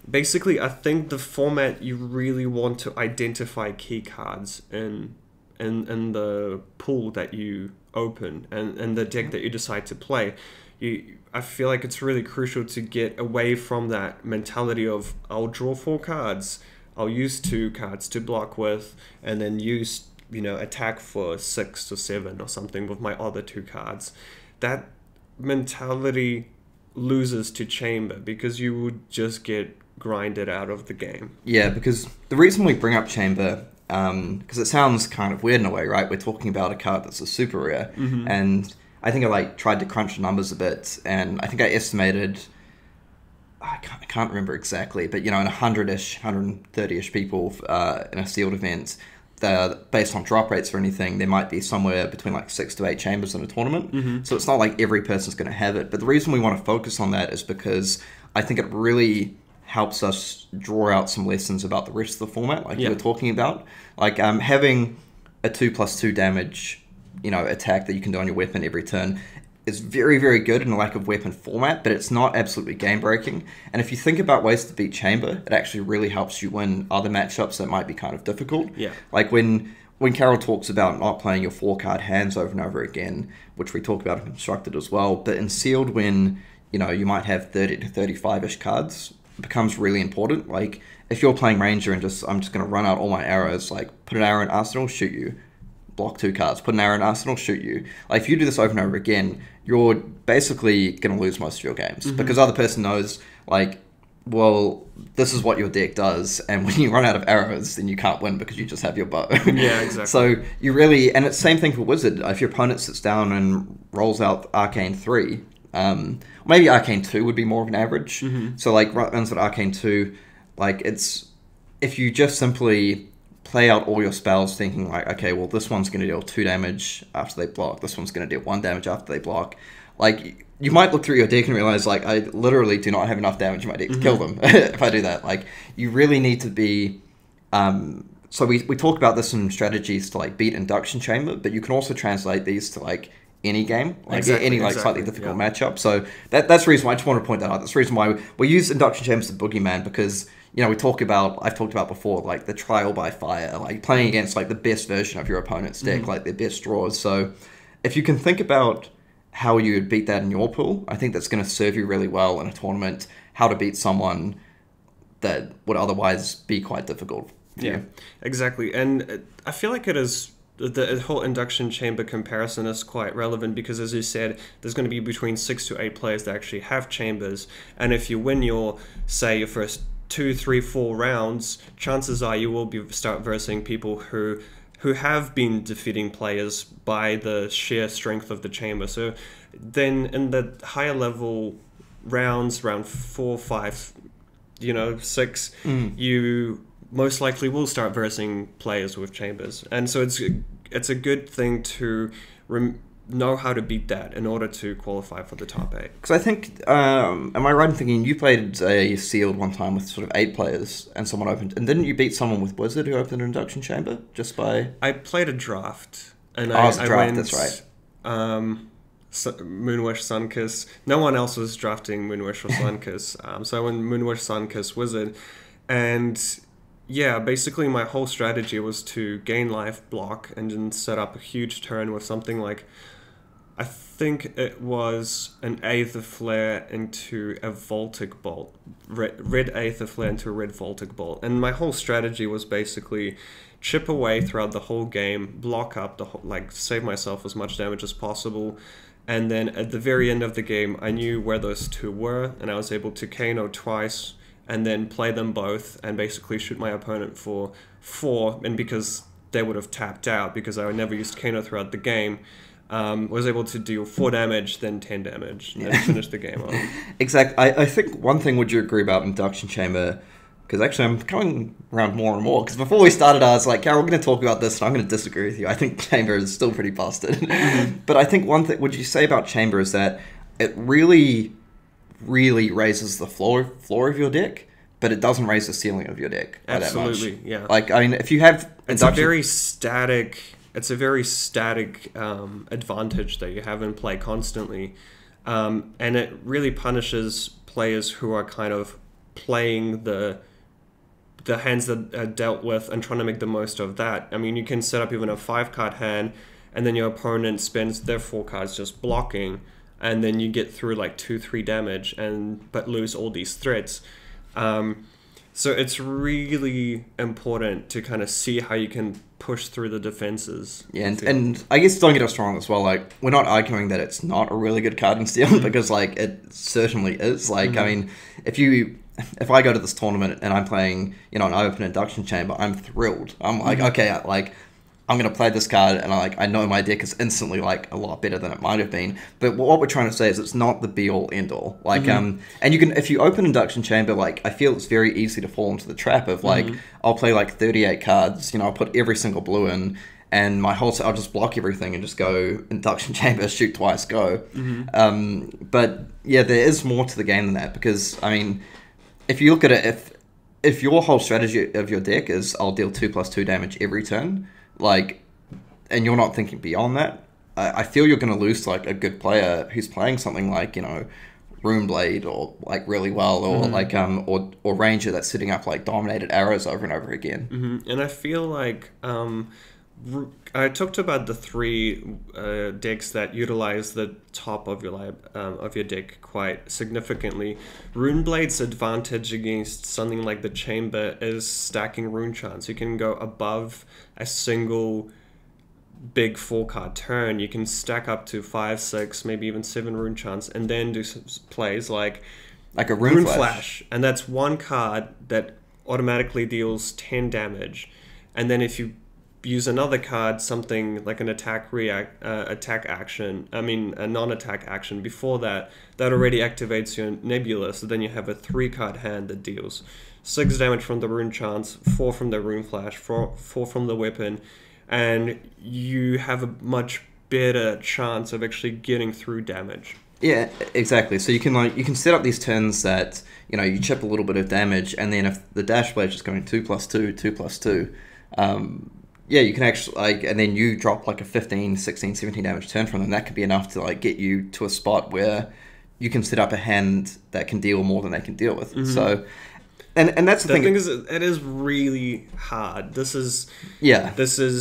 Speaker 1: Basically, I think the format, you really want to identify key cards in the pool that you open and the deck that you decide to play. I feel like it's really crucial to get away from that mentality of, I'll draw 4 cards, I'll use 2 cards to block with, and then use, attack for 6 or 7 or something with my other 2 cards. That mentality loses to Chamber because you would just get grinded out of the game.
Speaker 2: Yeah, because the reason we bring up Chamber, because it sounds kind of weird in a way, right? We're talking about a card that's a super rare, and I think I tried to crunch the numbers a bit, and I think I estimated, I can't remember exactly, but in 100-ish, 130-ish people in a sealed event, based on drop rates or anything, there might be somewhere between like 6 to 8 chambers in a tournament. So it's not like every person's going to have it. But the reason we want to focus on that is because I think it really helps us draw out some lessons about the rest of the format, like you were talking about. Like having a 2+2 damage, attack that you can do on your weapon every turn is very, very good in a lack of weapon format, but it's not absolutely game breaking. And if you think about ways to beat Chamber, it actually really helps you win other matchups that might be kind of difficult.
Speaker 1: Yeah.
Speaker 2: Like when Carol talks about not playing your 4-card hands over and over again, which we talk about in Constructed as well, but in Sealed, when you might have 30 to 35-ish cards, it becomes really important. Like if you're playing Ranger and I'm just going to run out all my arrows, like put an arrow in Arsenal, shoot you. Block 2 cards, put an arrow in Arsenal, shoot you. Like if you do this over and over again, you're basically going to lose most of your games because the other person knows, like, well, this is what your deck does, and when you run out of arrows, then you can't win because you just have your bow.
Speaker 1: Yeah, exactly.
Speaker 2: So you really, and it's the same thing for Wizard. If your opponent sits down and rolls out Arcane 3, maybe Arcane 2 would be more of an average. So like runs at Arcane 2, like it's, if you just simply play out all your spells thinking like, okay, well, this one's going to deal 2 damage after they block. This one's going to deal 1 damage after they block. Like, you might look through your deck and realize, like, I literally do not have enough damage in my deck to kill them if I do that. Like, you really need to be... so we talk about this in strategies to, like, beat Induction Chamber, but you can also translate these to, like, any game, like any slightly difficult matchup. So that's the reason why I just want to point that out. That's the reason why we use Induction Chambers as boogeyman, because I've talked about before, like the trial by fire, like playing against like the best version of your opponent's deck, like their best draws. So if you can think about how you would beat that in your pool, I think that's going to serve you really well in a tournament, how to beat someone that would otherwise be quite difficult for you.
Speaker 1: Exactly. And I feel like it is... The whole induction chamber comparison is quite relevant because, as you said, there's going to be between 6 to 8 players that actually have chambers. And if you win your first 2, 3, 4 rounds, chances are you will start versing people who have been defeating players by the sheer strength of the chamber. So then in the higher level rounds, round 4, 5, 6, you most likely will start versing players with chambers. And so it's a good thing to know how to beat that in order to qualify for the top 8.
Speaker 2: Because I think, am I right in thinking you played a sealed one time with sort of 8 players and someone opened, and didn't you beat someone with Wizard who opened an induction chamber just by...
Speaker 1: I played a draft. And
Speaker 2: I went, that's right.
Speaker 1: Moonwish Sunkiss. No one else was drafting Moonwish or Sunkiss. So I went Moonwish Sunkiss Wizard. And... yeah, basically my whole strategy was to gain life, block, and then set up a huge turn with something like, I think it was an Aether Flare into a Voltic Bolt. Red Aether Flare into a red Voltic Bolt. And my whole strategy was basically chip away throughout the whole game, block up, save myself as much damage as possible. And then at the very end of the game, I knew where those 2 were, and I was able to KO twice, and then play them both and basically shoot my opponent for 4. And because they would have tapped out because I never used Kano throughout the game, was able to deal 4 damage, then 10 damage, and finish the game off.
Speaker 2: Exactly. I think one thing would you agree about Induction Chamber, because actually I'm coming around more and more. Because before we started, I was like, Carol, we're going to talk about this, and I'm going to disagree with you. I think Chamber is still pretty busted. But I think one thing, what you say about Chamber is that it really, really raises the floor of your deck, but it doesn't raise the ceiling of your deck by
Speaker 1: Absolutely,
Speaker 2: that much.
Speaker 1: yeah.
Speaker 2: Like, I mean, if you have
Speaker 1: it's a very static advantage that you have in play constantly, and it really punishes players who are kind of playing the hands that are dealt with and trying to make the most of that. I mean, you can set up even a 5-card hand, and then your opponent spends their 4 cards just blocking, and then you get through like 2-3 damage but lose all these threats. So it's really important to kind of see how you can push through the defenses.
Speaker 2: Yeah, and I guess don't get us wrong as well. Like, we're not arguing that it's not a really good card in Steel, because like it certainly is. Like, I mean, if I go to this tournament and I'm playing, you know, an open induction chamber, I'm thrilled. I'm like, okay, like, I'm going to play this card, and I know my deck is instantly like a lot better than it might have been. But what we're trying to say is it's not the be all end all. Like, and you can, if you open induction chamber, like, I feel it's very easy to fall into the trap of like, I'll play like 38 cards, you know, I'll put every single blue in, and I'll just block everything and just go induction chamber, shoot twice, go. But yeah, there is more to the game than that, because I mean, if you look at it, if your whole strategy of your deck is I'll deal 2+2 damage every turn, like, and you're not thinking beyond that, I feel you're going to lose like a good player who's playing something like, you know, Runeblade or like really well, or like or Ranger that's setting up like dominated arrows over and over again.
Speaker 1: And I feel like I talked about the 3 decks that utilize the top of your deck quite significantly. Runeblade's advantage against something like the Chamber is stacking rune charms. You can go above a single big 4-card turn. You can stack up to 5, 6, maybe even 7 rune charms, and then do plays like
Speaker 2: a rune
Speaker 1: flash, and that's 1 card that automatically deals 10 damage. And then if you use another card, something like an attack action, I mean a non-attack action before that already activates your Nebula, so then you have a 3-card hand that deals 6 damage from the rune chance, 4 from the rune flash, 4 from the weapon, and you have a much better chance of actually getting through damage.
Speaker 2: Yeah, exactly. So you can set up these turns that, you know, you chip a little bit of damage, and then if the dash blade is going 2+2, 2+2, yeah, you can actually, like, and then you drop like a 15, 16, 17 damage turn from them. That could be enough to like get you to a spot where you can set up a hand that can deal more than they can deal with. So, and that's the thing.
Speaker 1: The thing is, it is really hard. This is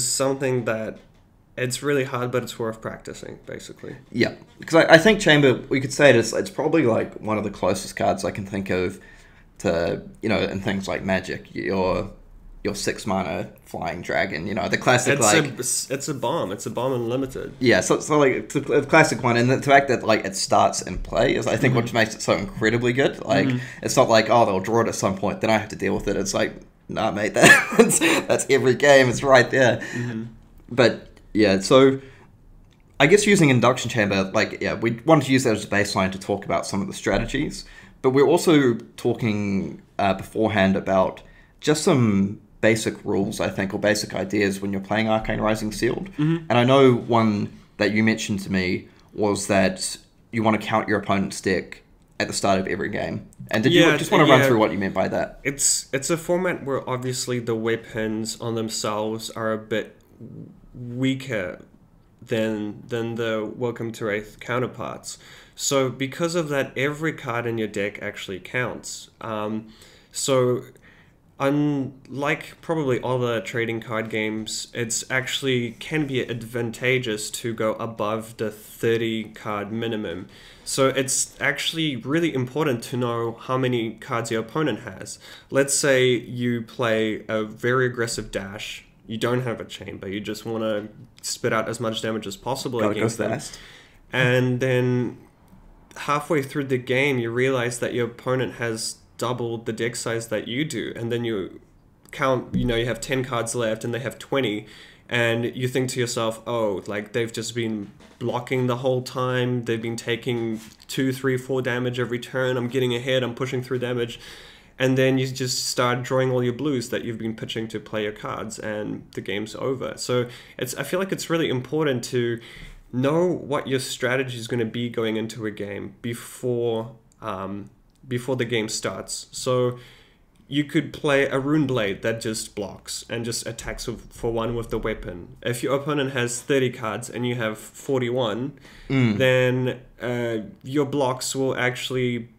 Speaker 1: something that it's really hard, but it's worth practicing, basically.
Speaker 2: Yeah, because I think Chamber, we could say it's probably like one of the closest cards I can think of to, you know, in things like Magic, your 6-mana flying dragon, you know, the classic,
Speaker 1: it's a bomb. It's a bomb unlimited.
Speaker 2: Yeah, so like it's a classic one, and the fact that like it starts in play is, I think, what makes it so incredibly good. Like, it's not like, oh, they'll draw it at some point, then I have to deal with it. It's like, nah, mate, that's every game. It's right there. But yeah, so I guess using induction chamber, like, yeah, we wanted to use that as a baseline to talk about some of the strategies, but we're also talking beforehand about just some basic rules, I think, or basic ideas when you're playing Arcane Rising Sealed. And I know one that you mentioned to me was that you want to count your opponent's deck at the start of every game. And did you just want to run through what you meant by that?
Speaker 1: It's a format where obviously the weapons on themselves are a bit weaker than the Welcome to Wraith counterparts. So because of that, every card in your deck actually counts. So unlike probably other trading card games, it's actually can be advantageous to go above the 30 card minimum. So it's actually really important to know how many cards your opponent has. Let's say you play a very aggressive dash, you don't have a chamber, you just want to spit out as much damage as possible against them. And then halfway through the game, you realize that your opponent has double the deck size that you do, and then you count, you know, you have 10 cards left and they have 20, and you think to yourself, oh, like, they've just been blocking the whole time, they've been taking 2, 3, 4 damage every turn, I'm getting ahead, I'm pushing through damage. and then you just start drawing all your blues that you've been pitching to play your cards, and the game's over. So I feel like it's really important to know what your strategy is going to be going into a game before the game starts. So you could play a Rune Blade that just blocks and just attacks for one with the weapon. If your opponent has 30 cards and you have 41, then your blocks will actually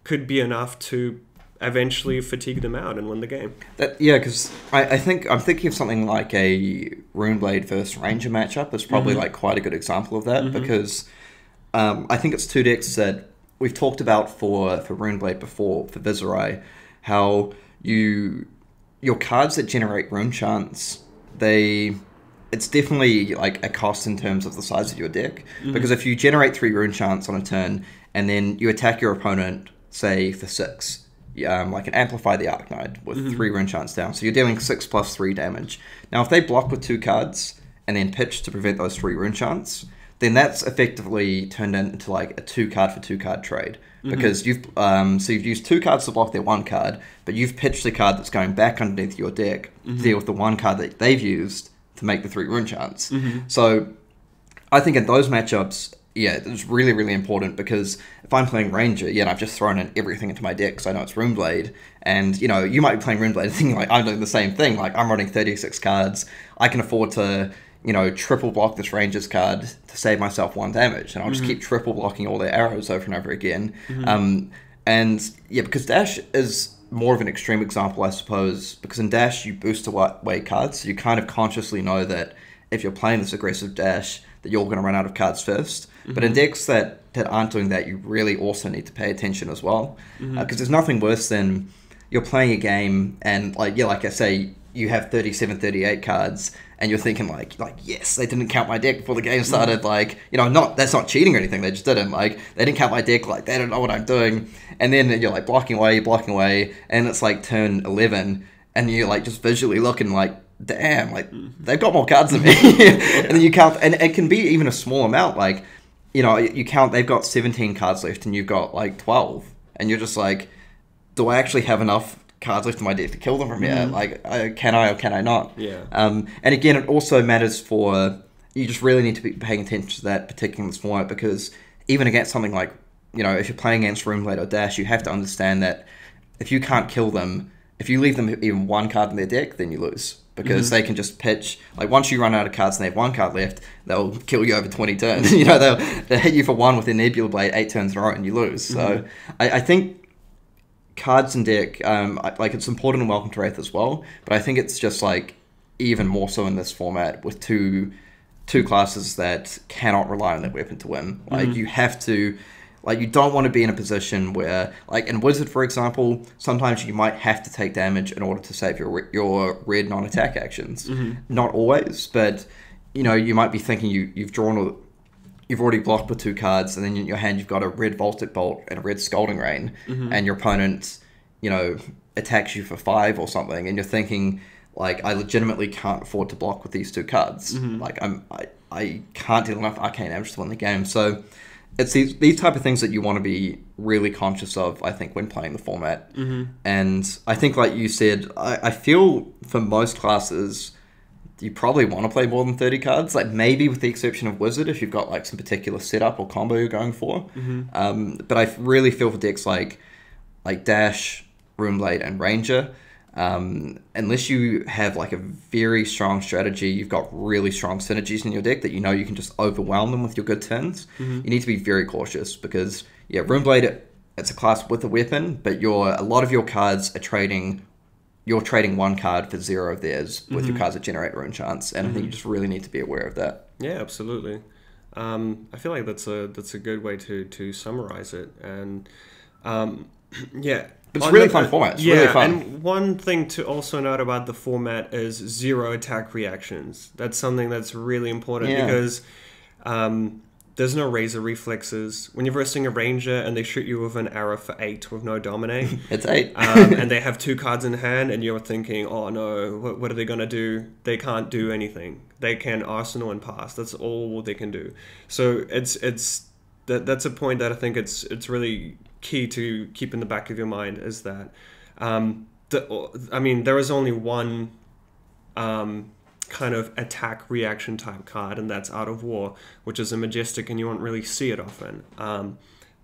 Speaker 1: could be enough to eventually fatigue them out and win the game.
Speaker 2: Because I think I'm thinking of something like a Rune Blade versus Ranger matchup. That's probably like quite a good example of that, because I think it's two decks that we've talked about for Rune Blade before, for Viserai, how your cards that generate rune chants, it's definitely like a cost in terms of the size of your deck. Because if you generate 3 rune chants on a turn and then you attack your opponent, say for 6, like an Amplify the Arcanine with 3 rune chants down, so you're dealing 6 plus 3 damage. Now if they block with 2 cards and then pitch to prevent those 3 rune chants, then that's effectively turned into like a 2 card for 2 card trade. Because you've used 2 cards to block their 1 card, but you've pitched the card that's going back underneath your deck to deal with the 1 card that they've used to make the 3 rune chants. So I think in those matchups, it's really, really important, because if I'm playing Ranger, and I've just thrown in everything into my deck because I know it's Rune Blade, and you might be playing Rune Blade and thinking like I'm doing the same thing, like I'm running 36 cards, I can afford to triple block this Ranger's card to save myself 1 damage, and I'll just keep triple blocking all their arrows over and over again. Because Dash is more of an extreme example, I suppose, because in Dash you boost away cards, so you kind of consciously know that if you're playing this aggressive Dash, that you're going to run out of cards first. But in decks that aren't doing that, you really also need to pay attention as well, because there's nothing worse than you're playing a game and like I say, you have 37, 38 cards, and you're thinking like yes, they didn't count my deck before the game started. Like, that's not cheating or anything. They just didn't. Like, they didn't count my deck. Like, they don't know what I'm doing. And then you're like blocking away, and it's like turn 11, and you're like just visually looking like, damn, like they've got more cards than me. And then you count, and it can be even a small amount. Like, you count, they've got 17 cards left, and you've got like 12, and you're just like, do I actually have enough cards left in my deck to kill them from here? Like, can I or can I not? And again, it also matters for, you just really need to be paying attention to that, particularly in this format, because even against something like, if you're playing against Rune Blade or Dash, you have to understand that if you can't kill them, if you leave them even 1 card in their deck, then you lose. Because they can just pitch, like once you run out of cards and they have 1 card left, they'll kill you over 20 turns. They'll hit you for 1 with their Nebula Blade 8 turns in a row and you lose. So I think cards in deck, like it's important in Welcome to Wraith as well, but I think it's just like even more so in this format with two classes that cannot rely on their weapon to win. Like you have to, like you don't want to be in a position where, like in Wizard for example, sometimes you might have to take damage in order to save your red non-attack actions. Not always, but you might be thinking you've already blocked with 2 cards, and then in your hand you've got a red Voltic Bolt and a red Scalding Rain, and your opponent, attacks you for 5 or something, and you're thinking, like, I legitimately can't afford to block with these 2 cards. Like, I can't deal enough arcane damage to win the game. So it's these type of things that you want to be really conscious of, I think, when playing the format. And I think, like you said, I feel for most classes, you probably want to play more than 30 cards, like maybe with the exception of Wizard if you've got like some particular setup or combo you're going for. But I really feel for decks like Dash, Rune Blade, and Ranger, unless you have like a very strong strategy, you've got really strong synergies in your deck that you can just overwhelm them with your good turns, you need to be very cautious, because Rune Blade, it's a class with a weapon, but a lot of your cards are you're trading 1 card for 0 of theirs with your cards that generate rune chants, and I think you just really need to be aware of that.
Speaker 1: Yeah, absolutely. I feel like that's a good way to summarize it, and
Speaker 2: But it's really fun format. It's really fun.
Speaker 1: And one thing to also note about the format is 0 attack reactions. That's something that's really important because there's no razor reflexes. When you're versing a ranger and they shoot you with an arrow for 8 with no dominate,
Speaker 2: it's 8.
Speaker 1: And they have 2 cards in hand, and you're thinking, oh no, what are they gonna do? They can't do anything. They can arsenal and pass. That's all they can do. So that's a point that I think it's really key to keep in the back of your mind is that there is only one kind of attack reaction type card, and that's Art of War, which is a majestic, and you won't really see it often.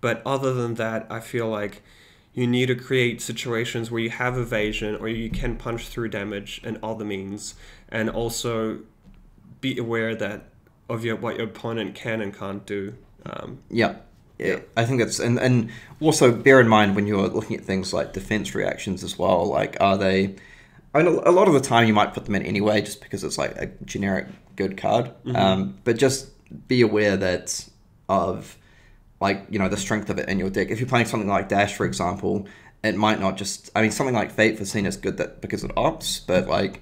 Speaker 1: But other than that, I feel like you need to create situations where you have evasion or you can punch through damage and other means, and also be aware that of what your opponent can and can't do.
Speaker 2: Yeah, I think that's, and also bear in mind when you're looking at things like defense reactions as well, like are they, I mean, a lot of the time you might put them in anyway just because it's like a generic good card, but just be aware that of like, you know, the strength of it in your deck. If you're playing something like Dash, for example, it might not just, I mean, something like Fate for Scene is good that because it opts, but like,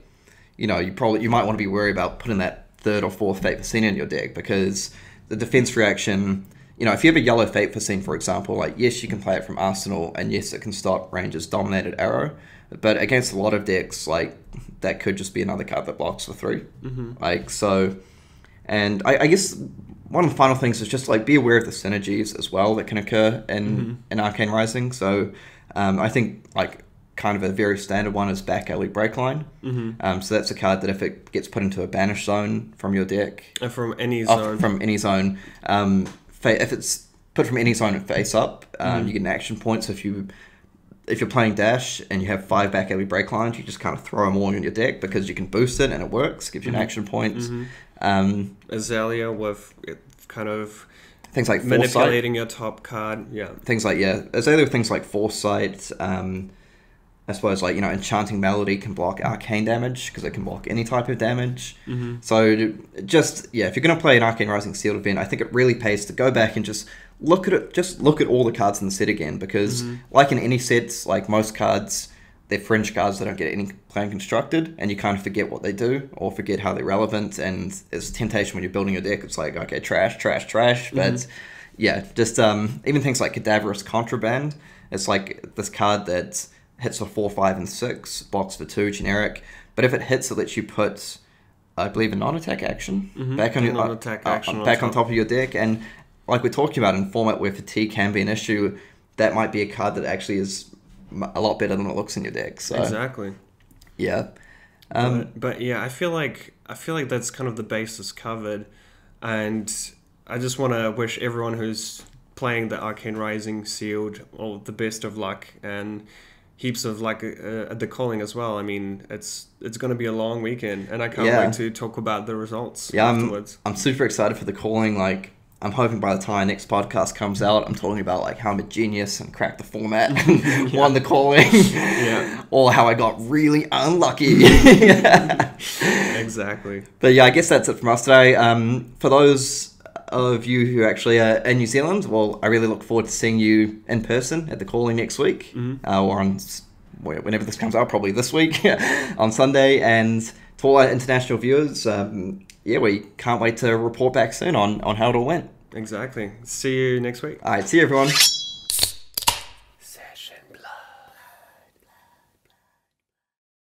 Speaker 2: you know, you might want to be worried about putting that third or fourth Fate for Scene in your deck, because the defense reaction, you know, if you have a yellow Fate for Scene, for example, like, yes, you can play it from Arsenal, and yes, it can stop Ranger's Dominated Arrow, but against a lot of decks, like, that could just be another card that blocks for 3. Like, so, and I guess one of the final things is just, like, be aware of the synergies as well that can occur in Arcane Rising. So, I think, like, kind of a very standard one is Back Alley Breakline. So that's a card that if it gets put into a banish zone from your deck...
Speaker 1: From any zone.
Speaker 2: From any zone. If it's put from any zone face up, you get an action point. So if you're playing Dash and you have 5 Back Alley Breaklines, you just kind of throw them all in your deck because you can boost it and it works, gives you an action point.
Speaker 1: Azalea with kind of...
Speaker 2: Things like
Speaker 1: manipulating your top card,
Speaker 2: Things like, Azalea with things like Foresight, I suppose, like, you know, Enchanting Melody can block arcane damage because it can block any type of damage. So just, if you're going to play an Arcane Rising Sealed event, I think it really pays to go back and just look at it, just look at all the cards in the set again, because like in any sets, like most cards, they're fringe cards that don't get any plan constructed, and you kind of forget what they do or forget how they're relevant, and it's a temptation when you're building your deck. It's like, okay, trash, but just even things like Cadaverous Contraband, it's like this card that hits for 4, 5, and 6, blocks for 2, generic. But if it hits, it lets you put, I believe, a non-attack action back on on top of your deck. And like we're talking about in format where fatigue can be an issue, that might be a card that actually is a lot better than it looks in your deck. So
Speaker 1: exactly.
Speaker 2: Yeah.
Speaker 1: But yeah, I feel like that's kind of the basis covered, and I just want to wish everyone who's playing the Arcane Rising Sealed all the best of luck, and heaps of luck at the calling as well. I mean, it's going to be a long weekend, and I can't wait to talk about the results afterwards. I'm
Speaker 2: super excited for the calling. Like, I'm hoping by the time next podcast comes out, I'm talking about like how I'm a genius and cracked the format and won the calling, or how I got really unlucky.
Speaker 1: Exactly.
Speaker 2: But yeah, I guess that's it from us today. For those of you who actually are in New Zealand, well, I really look forward to seeing you in person at the calling next week, or on whenever this comes out, probably this week on Sunday. And to all our international viewers, we can't wait to report back soon on how it all went.
Speaker 1: Exactly. See you next week.
Speaker 2: All right, see you everyone.